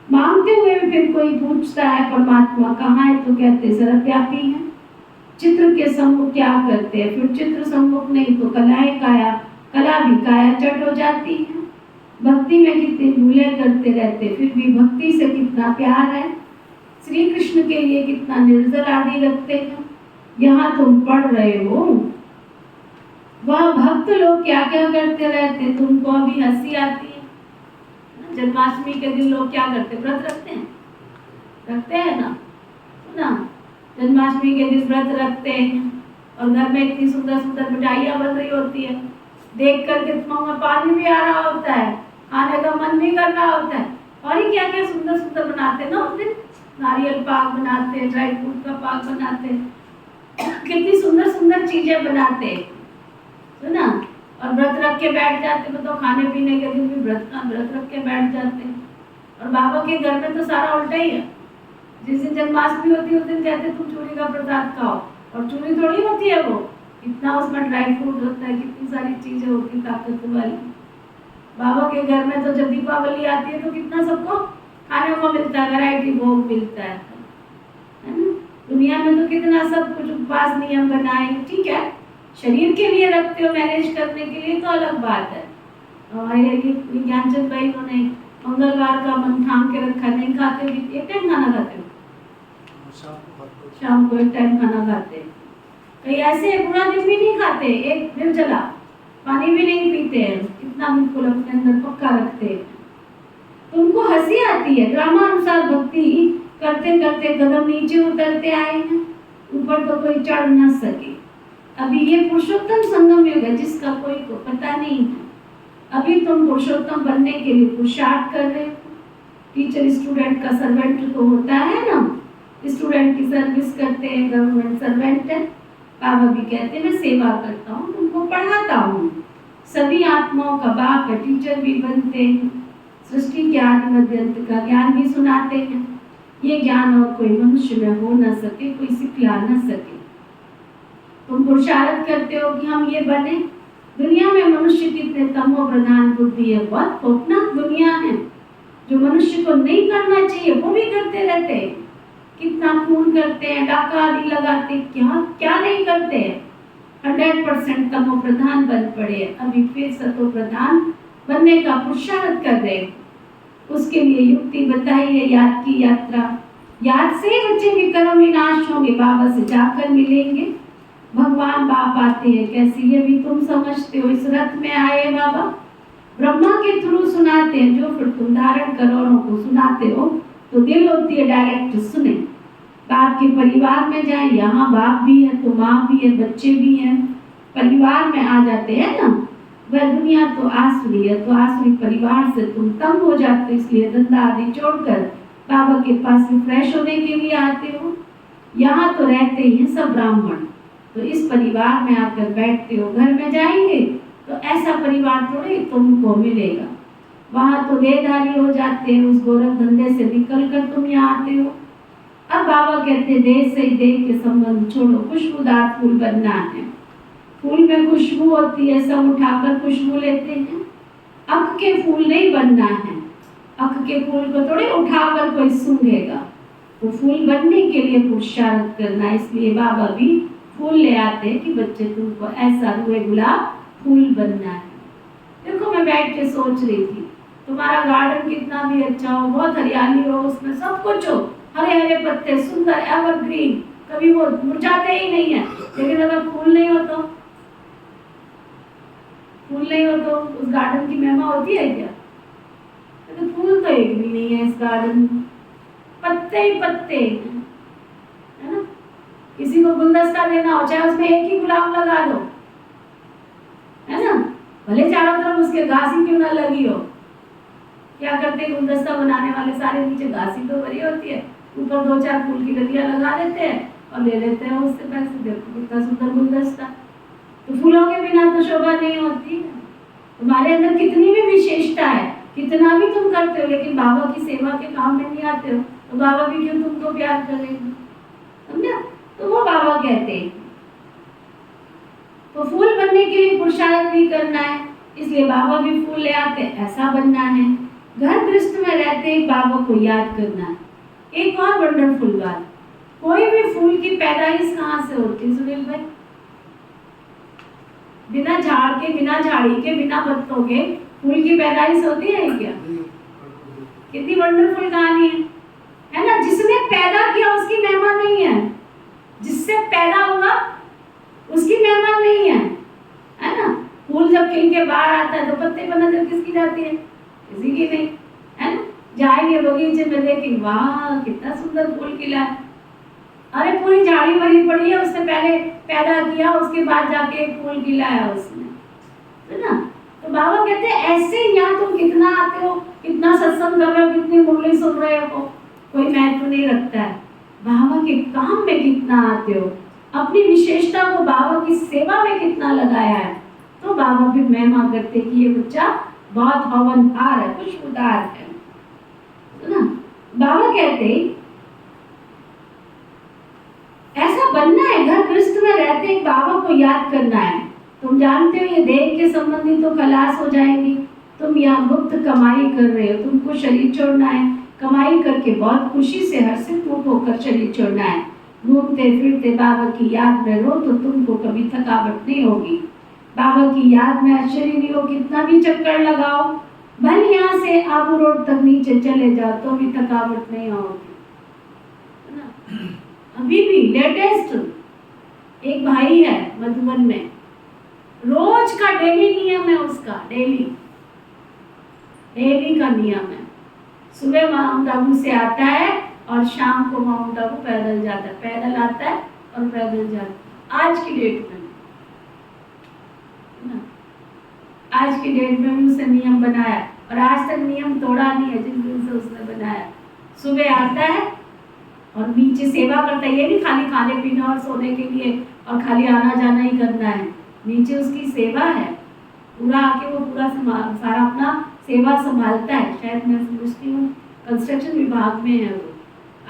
मांगते हुए भी फिर कोई पूछता है परमात्मा कहाँ है, तो कहते सर्वव्यापी है। चित्र के सम्मुख क्या करते हैं, फिर चित्र सम्मुख नहीं तो कलाएं काया, कला भी काया चट हो जाती है। भक्ति में कितनी भूलें करते रहते, फिर भी भक्ति से कितना प्यार है। श्री कृष्ण के लिए कितना निर्जल आदि रखते हैं। यहाँ तुम पढ़ रहे हो, वह भक्त लोग क्या क्या करते रहते, तुमको अभी हंसी आती है। जन्माष्टमी के दिन लोग क्या करते, व्रत रखते हैं ना। जन्माष्टमी के दिन व्रत रखते हैं और घर में इतनी सुंदर सुंदर मिठाइयाँ बन रही होती है, देख करके मुँह में पानी भी आ रहा होता है, खाने का मन भी कर रहा होता है। और ही क्या क्या सुंदर सुंदर बनाते हैं ना उस दिन, नारियल पाक बनाते हैं, ड्राई फ्रूट का पाक बनाते हैं, कितनी सुंदर सुंदर चीजें बनाते हैं, सुना। और व्रत रख के बैठ जाते, मतलब खाने पीने के दिन भी व्रत रख के बैठ जाते हैं। और बाबा के घर में तो सारा उल्टा ही है। जिस दिन जन्माष्टमी होती है उस दिन कहते तुम चूरी का प्रसाद खाओ, और चूरी थोड़ी होती है वो, इतना उसमें ड्राई फ्रूट होता है, कितनी सारी चीजें होती ताकत वाली। बाबा के घर में तो जब दीपावली आती है तो कितना सबको खाने को मिलता है, वैरायटी भोग मिलता है ना। दुनिया में तो कितना सब कुछ उपवास नियम बनाए, ठीक है, शरीर के लिए रखते हो मैनेज करने के लिए तो अलग बात है। और ये ज्ञानचंद भाई उन्होंने मंगलवार का मन ठान के रखा, नहीं खाते, भी एक टाइम खाना खाते हो, शाम को एक टाइम खाना खाते, कई ऐसे पूरा दिन भी नहीं खाते, एक निर्जला, पानी भी नहीं पीते हैं, कितना बिल्कुल अपने अंदर पक्का रखते हैं। तो उनको हंसी आती है, ड्रामा अनुसार भक्ति करते करते कदम नीचे उतरते आए हैं, ऊपर तो कोई चढ़ न सके। अभी ये पुरुषोत्तम संगम युग है जिसका कोई को पता नहीं है। अभी तुम पुरुषोत्तम बनने के लिए पुरुषार्थ कर रहे हो। टीचर स्टूडेंट का सर्वेंट तो होता है ना, स्टूडेंट की सर्विस करते हैं, गवर्नमेंट सर्वेंट है। बाबा भी कहते हैं मैं सेवा करता हूँ, तुमको पढ़ाता हूँ, सभी आत्माओं का बाप है, टीचर भी बनते हैं, सृष्टि के आदि मध्य अंत का ज्ञान भी सुनाते हैं। ये ज्ञान और कोई मनुष्य में हो न सके, कोई सिखला न सके। तुम पुरुषार्थ करते हो कि हम ये बने। दुनिया में मनुष्य कितने तमो प्रधान बुद्धि है, बहुत खौफनाक दुनिया है। जो मनुष्य को नहीं करना चाहिए वो भी करते रहते हैं, कितना खून करते हैं, डाका आदि लगाते हैं, क्या क्या नहीं करते हैं। 100% तमो प्रधान बन पड़े, अभी फिर सतो प्रधान बनने का पुरुषार्थ कर रहे हैं। उसके लिए युक्ति बताई है, याद की यात्रा। याद से ही बच्चे विक्रम विनाश होंगे, बाबा से जाकर मिलेंगे। भगवान बाप आते हैं कैसे, ये भी तुम समझते हो। इस रथ में आए बाबा, ब्रह्मा के थ्रू सुनाते हैं, जो फिर तुम धारण करोड़ों को सुनाते हो, तो दिल होती है डायरेक्ट सुने। बाप के परिवार में जाए, यहाँ बाप भी है तो माँ भी है, बच्चे भी हैं, परिवार में आ जाते हैं ना। वह दुनिया तो आसुरी है, तो आसुरी परिवार से तुम तंग हो जाते हो, इसलिए धंधा आदि छोड़कर बाबा के पास रिफ्रेश होने के लिए आते हो। यहाँ तो रहते ही हैं सब ब्राह्मण, तो इस परिवार में आकर बैठते हो। घर में जाएंगे तो ऐसा परिवार थोड़ी तुमको मिलेगा, वहाँ तो देहधारी हो जाते हैं। उस गोरख धंधे से निकल कर तुम यहाँ आते हो। अब बाबा कहते हैं देह से देह के संबंध छोड़ो, खुशबूदार फूल बनना है। फूल में खुशबू होती है, सब उठाकर खुशबू लेते हैं। अक के फूल नहीं बनना है, अक के फूल को थोड़ी उठाकर कोई सूंघेगा। तो फूल बनने के लिए पुरुषार्थ करना, इसलिए बाबा भी फूल ले आते हैं कि बच्चे तुमको ऐसा रुए गुलाब फूल बनना है। देखो मैं बैठ के सोच रही थी, तुम्हारा गार्डन कितना भी अच्छा हो, बहुत हरियाली हो, उसमें सब कुछ हो, हरे हरे पत्ते, सुंदर एवरग्रीन, कभी वो मुरझाते ही नहीं है। लेकिन अगर फूल नहीं हो तो, फूल नहीं हो तो उस गार्डन की महिमा होती है क्या? तो फूल तो एक भी नहीं है इस गार्डन में, पत्ते ही पत्ते है ना। किसी को गुलदस्ता देना हो, चाहे उसमें एक ही गुलाब लगा दो, है ना, भले चारों तरफ उसके घास ही क्यों ना लगी हो। क्या करते हैं गुलदस्ता बनाने वाले, सारे नीचे घास ही तो भरी होती है, ऊपर 2-4 फूल की लड़ियां लगा देते हैं और ले लेते हैं उससे पैसे। देखो कितना सुंदर गुलदस्ता। तो फूलों के बिना तो शोभा नहीं होती। तुम्हारे अंदर कितनी भी विशेषता है, कितना भी तुम करते हो, लेकिन बाबा की सेवा के काम में नहीं आते हो, तो बाबा भी क्यों तुमको प्यार करेंगे, समझा। तो वो बाबा कहते हैं तो फूल बनने के लिए पुरुषार्थ भी करना है, इसलिए बाबा भी फूल ले आते, ऐसा बनना है। घर गृहस्थ में रहते ही बाबा को याद करना है। एक और वंडरफुल बात, कोई भी फूल की पैदाइश कहाँ से होती है सुनील भाई? बिना झाड़ के, बिना झाड़ी के, बिना पत्तों के फूल की पैदाइश होती है क्या? कितनी वंडरफुल कहानी है ना। जिसने पैदा किया उसकी महिमा नहीं है, जिससे पैदा हुआ उसकी महिमा नहीं है ना। फूल जब खिल के बाहर आता है तो पत्ते पर नजर किसकी जाती है? किसी की नहीं, है ना। जाएंगे बगीचे में, देखेंगे वाह कितना सुंदर फूल खिला है, अरे पूरी झाड़ी भरी पड़ी है, उसने पहले पैदा किया, उसके बाद जाके एक फूल खिलाया उसने, है ना। तो बाबा कहते हैं ऐसे यहाँ तुम कितना आते हो, कितना सत्संग कर रहे हो, कितनी मुरली सुन रहे हो, कोई महत्व नहीं रखता है। बाबा के काम में कितना आते हो, अपनी विशेषता को बाबा की सेवा में कितना लगाया है, तो बाबा फिर महिमा करते कि ये बच्चा बहुत हवनहार है, खुशबूदार है ना। बाबा कहते ऐसा बनना है, घर गृहस्थ में रहते ही बाबा को याद करना है। तुम जानते हो ये देह के संबंधी तो खलास हो जाएंगी। तुम यहाँ गुप्त कमाई कर रहे हो, तुमको शरीर छोड़ना है, कमाई करके बहुत खुशी से हर्षित होकर शरीर छोड़ना है। घूमते फिरते बाबा की याद में रहो तो तुमको कभी थकावट नहीं होगी। बाबा की याद में आश्चर्य हो कितना भी चक्कर लगाओ, भले यहाँ से आबू रोड तक नीचे चले जाओ तो भी थकावट नहीं होगी, है ना। अभी भी लेटेस्ट एक भाई है मधुबन में, रोज का डेली नियम है उसका, डेली का नियम है। सुबह माउंट आबू से आता है और शाम को माउंट आबू पैदल जाता है, पैदल आता है और पैदल जाता है। आज की डेट में ना, आज की डेट में भी उसने नियम बनाया और आज तक नियम तोड़ा नहीं है जिस दिन से उसने बनाया। सुबह आता है और नीचे सेवा करता है, ये नहीं खाली खाने पीने और सोने के लिए और खाली आना जाना ही करना है, नीचे उसकी सेवा है। पूरा आके वो पूरा सारा अपना सेवा संभालता है। शायद मैं समझती हूँ कंस्ट्रक्शन विभाग में है वो।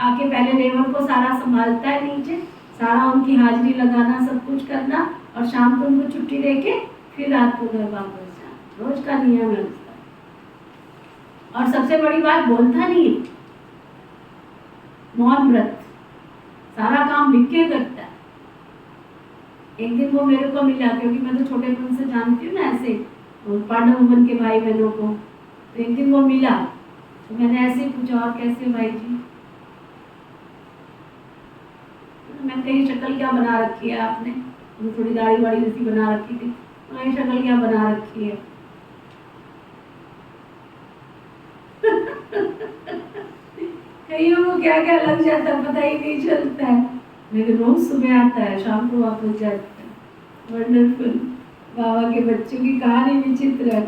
आके पहले लेबर को सारा संभालता है नीचे, सारा उनकी हाजिरी लगाना, सब कुछ करना और शाम को उनको छुट्टी देके फिर रात को घर वापस जाना। रोज का नियम है उसका। और सबसे बड़ी बात, बोलता नहीं है, मौन व्रत, सारा काम लिख के करता है। एक दिन वो मेरे को मिला, क्योंकि मैं तो छोटेपन से जानती हूँ ना ऐसे पांडव भवन के भाई बहनों को, तो एक दिन वो मिला तो मैंने ऐसे ही पूछा, और कैसे भाई जी? मैंने कही शक्ल क्या बना रखी है आपने? थोड़ी दाढ़ी वाड़ी जैसी बना रखी थी, तो शक्ल क्या बना रखी है? कईयों को क्या क्या लग जाता है पता ही नहीं चलता है, लेकिन रोज सुबह आता है, शाम को वापस जाता है। वंडरफुल। बाबा के बच्चों की कहानी विचित्र है।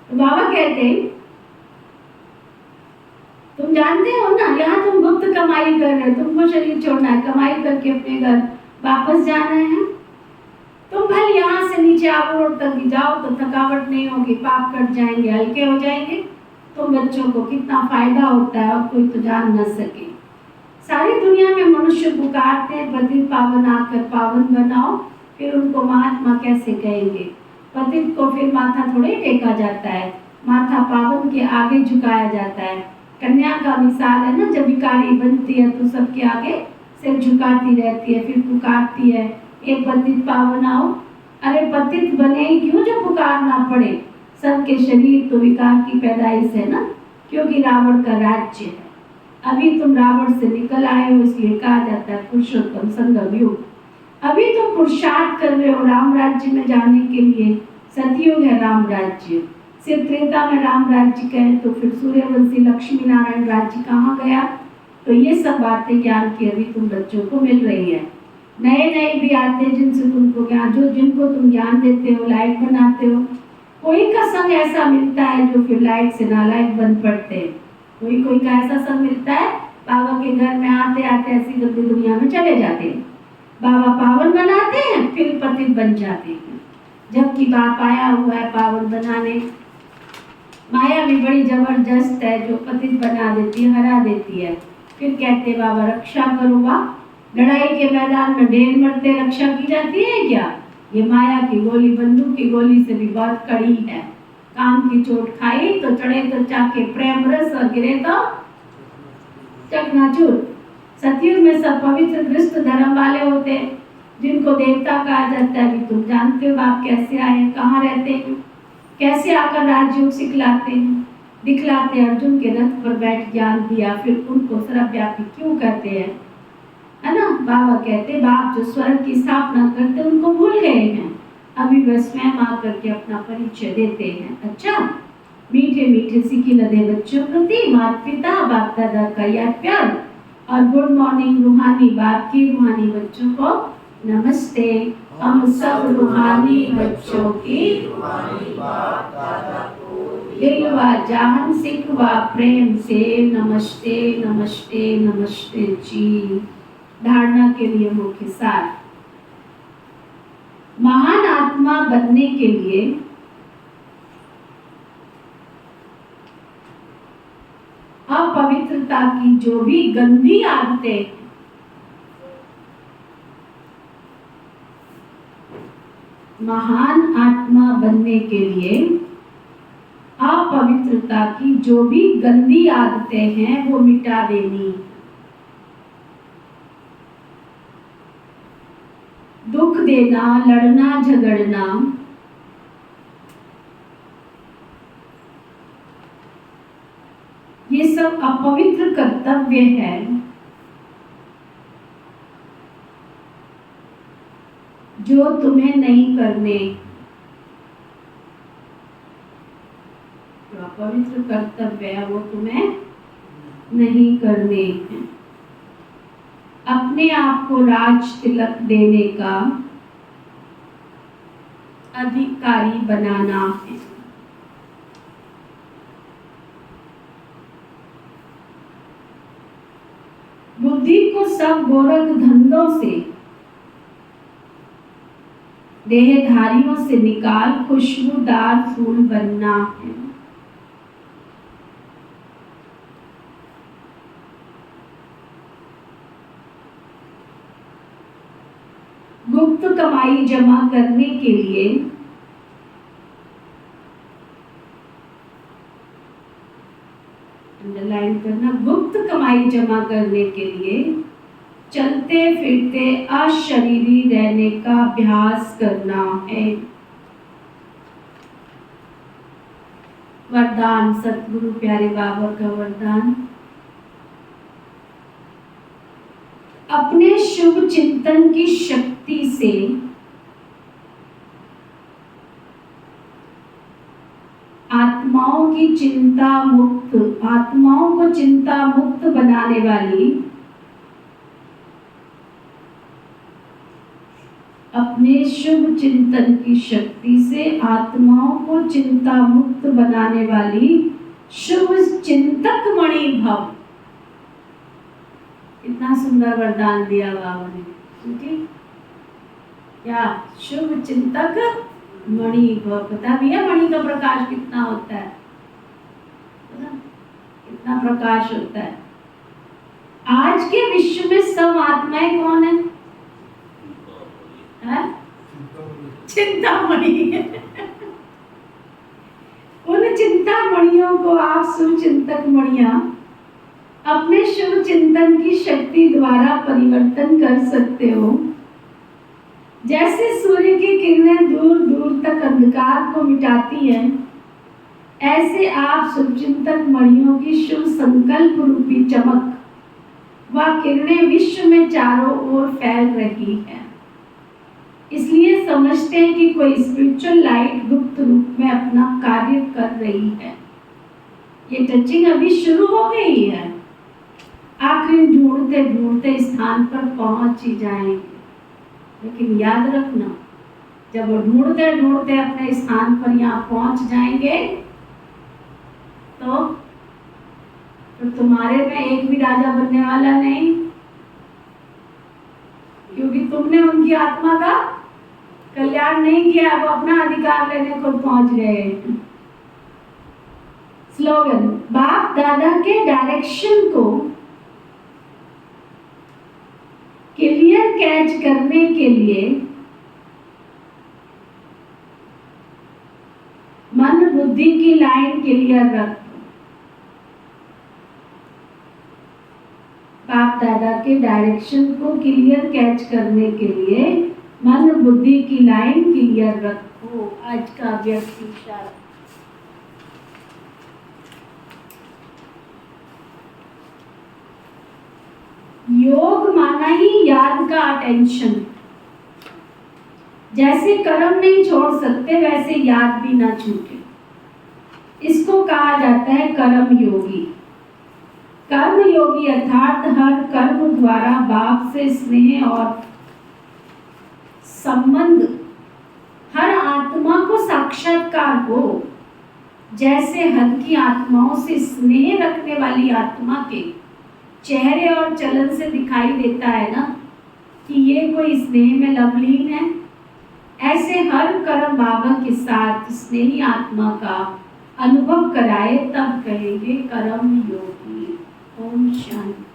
तो बाबा कहते हैं, तुम जानते हो ना, यहाँ तुम गुप्त कमाई कर रहे हो, तुमको शरीर छोड़ना है, कमाई करके अपने घर वापस जाना है। तुम भले यहाँ से नीचे आबू रोड तक भी जाओ तो थकावट नहीं होगी, पाप कट जाएंगे, हल्के हो जाएंगे। तुम बच्चों को कितना फायदा होता है और कोई तो जान न सके। सारी दुनिया में मनुष्य पुकारते हैं, पतित पावन आकर पावन बनाओ, फिर उनको महात्मा कैसे कहेंगे? पतित को फिर माथा थोड़े टेका जाता है, माथा पावन के आगे झुकाया जाता है। कन्या का मिसाल है ना, जब भिखारी बनती है तो सबके आगे सिर झुकाती रहती है, फिर पुकारती है, एक पतित पावन आओ। अरे पतित बने ही क्यों जो पुकारना पड़े? सबके शरीर तो विकार की पैदाइश है ना, क्योंकि रावण का राज्य है। अभी तुम रावण से निकल आए हो, इसलिए कहा जाता है पुरुषोत्तम संगम युग। अभी तुम पुरुषार्थ कर रहे हो राम राज्य में जाने के लिए, सतयुग है राम राज्य। सिर्फ त्रेता में राम राज्य कहे तो फिर सूर्यवंशी लक्ष्मी नारायण राज्य कहाँ गया? तो ये सब बातें ज्ञान की अभी तुम बच्चों को मिल रही है। नए नए भी आते हैं जिनसे तुमको ज्ञान, जिनको तुम ज्ञान देते हो, लायक बनाते हो। कोई का संग ऐसा मिलता है जो फिर लायक से नालायक बन पड़ते हैं। कोई का ऐसा संग मिलता है, बाबा के घर में आते आते ऐसी गंदी दुनिया में चले जाते हैं। बाबा पावन बनाते हैं, फिर पतित बन जाते हैं। जबकि बाप आया हुआ है पावन बनाने। माया भी बड़ी जबरदस्त है जो पतित बना देती है, हरा देती है। फिर कहते बाबा रक्षा करो। बाप लड़ाई के मैदान में ढेर मरते रक्षा की जाती है क्या? ये माया की गोली, बंदूक की गोली से भी बहुत कड़ी है। काम की चोट खाई तो चढ़े तो चाके प्रेम रस और गिरे तो चकनाचूर। सतयुग में सब पवित्र दृष्ट धर्म वाले होते हैं जिनको देवता कहा जाता है। भी तुम जानते हो बाप कैसे आए, कहाँ रहते हैं, कैसे आकर राजयोग सिखलाते हैं, दिखलाते। अर्जुन के रथ पर बैठ ज्ञान दिया, फिर उनको सर्वव्यापी क्यों कहते हैं, है ना? बाबा कहते बाप जो स्वर्ग की स्थापना करते उनको भूल गए हैं, अभी वह स्वयं आकर के अपना परिचय देते हैं। अच्छा, मीठे मीठे सिकी लदे बच्चों प्रति माता पिता बाप दादा का यह प्यार और गुड मॉर्निंग रूहानी बाप की रूहानी बच्चों को नमस्ते। हम सब रूहानी बच्चों की दिल व जान सिख व प्रेम से नमस्ते नमस्ते नमस्ते जी। धारणा के लिए मुख्य सार, महान आत्मा बनने के लिए अपवित्रता की जो भी गंदी आदतें, महान आत्मा बनने के लिए अपवित्रता की जो भी गंदी आदतें हैं वो मिटा देनी। दुख देना, लड़ना झगड़ना, ये सब अपवित्र कर्तव्य है। जो तुम्हें नहीं करने, जो अपवित्र कर्तव्य है वो तुम्हें नहीं करने हैं। अपने आप को राज तिलक देने का अधिकारी बनाना है। बुद्धि को सब गोरख धंधों से, देहधारियों से निकाल खुशबूदार फूल बनना है। गुप्त कमाई जमा करने के लिए अंडरलाइन करना, गुप्त कमाई जमा करने के लिए चलते फिरते अशरीरी रहने का अभ्यास करना है। वरदान, सतगुरु प्यारे बाबा का वरदान, अपने शुभ चिंतन की शक्ति से आत्माओं की चिंता मुक्त, आत्माओं को चिंता मुक्त बनाने वाली, अपने शुभ चिंतन की शक्ति से आत्माओं को चिंता मुक्त बनाने वाली शुभ चिंतक मणि भव। कितना सुंदर वरदान दिया बाबा ने, ठीक है क्या? शुभ चिंतक मणि भव। पता भी है मणि का प्रकाश कितना होता है ना? कितना प्रकाश होता है। आज के विश्व में सब आत्माएं कौन है? चिंतामणि है। उन चिंतामणियों को आप शुभ चिंतक मणियां अपने शुभ चिंतन की शक्ति द्वारा परिवर्तन कर सकते हो। जैसे सूर्य की किरणें दूर दूर तक अंधकार को मिटाती हैं, ऐसे आप शुभ चिंतक मणियों की शुभ संकल्प रूपी चमक व किरणें विश्व में चारों ओर फैल रही है। इसलिए समझते हैं कि कोई स्पिरिचुअल लाइट गुप्त रूप में अपना कार्य कर रही है। ये टचिंग अभी शुरू हो गई है, आखिर ढूंढते ढूंढते स्थान पर पहुंच ही जाएंगे। लेकिन याद रखना, जब वो ढूंढते ढूंढते अपने स्थान पर यहाँ पहुंच जाएंगे तो तुम्हारे में एक भी राजा बनने वाला नहीं, क्योंकि तुमने उनकी आत्मा का कल्याण नहीं किया, वो अपना अधिकार लेने को पहुंच गए। स्लोगन, बाप दादा के डायरेक्शन को क्लियर कैच करने के लिए मन बुद्धि की लाइन क्लियर रखो। बाप दादा के डायरेक्शन को क्लियर कैच करने के लिए मन बुद्धि की लाइन क्लियर रखो। आज का व्यक्ति इशारा। योग माना ही याद का अटेंशन। जैसे कर्म नहीं छोड़ सकते वैसे याद भी ना छूटे। इसको कहा जाता है कर्म योगी। कर्म योगी अर्थात हर कर्म द्वारा बाप से स्नेह और संबंध हर आत्मा को साक्षात्कार हो। जैसे हल्की आत्माओं से स्नेह रखने वाली आत्मा के चेहरे और चलन से दिखाई देता है ना कि ये कोई स्नेह में लवलीन है, ऐसे हर कर्म बाबा के साथ स्नेही आत्मा का अनुभव कराए तब कहेंगे कर्म योगी। ओम शांति।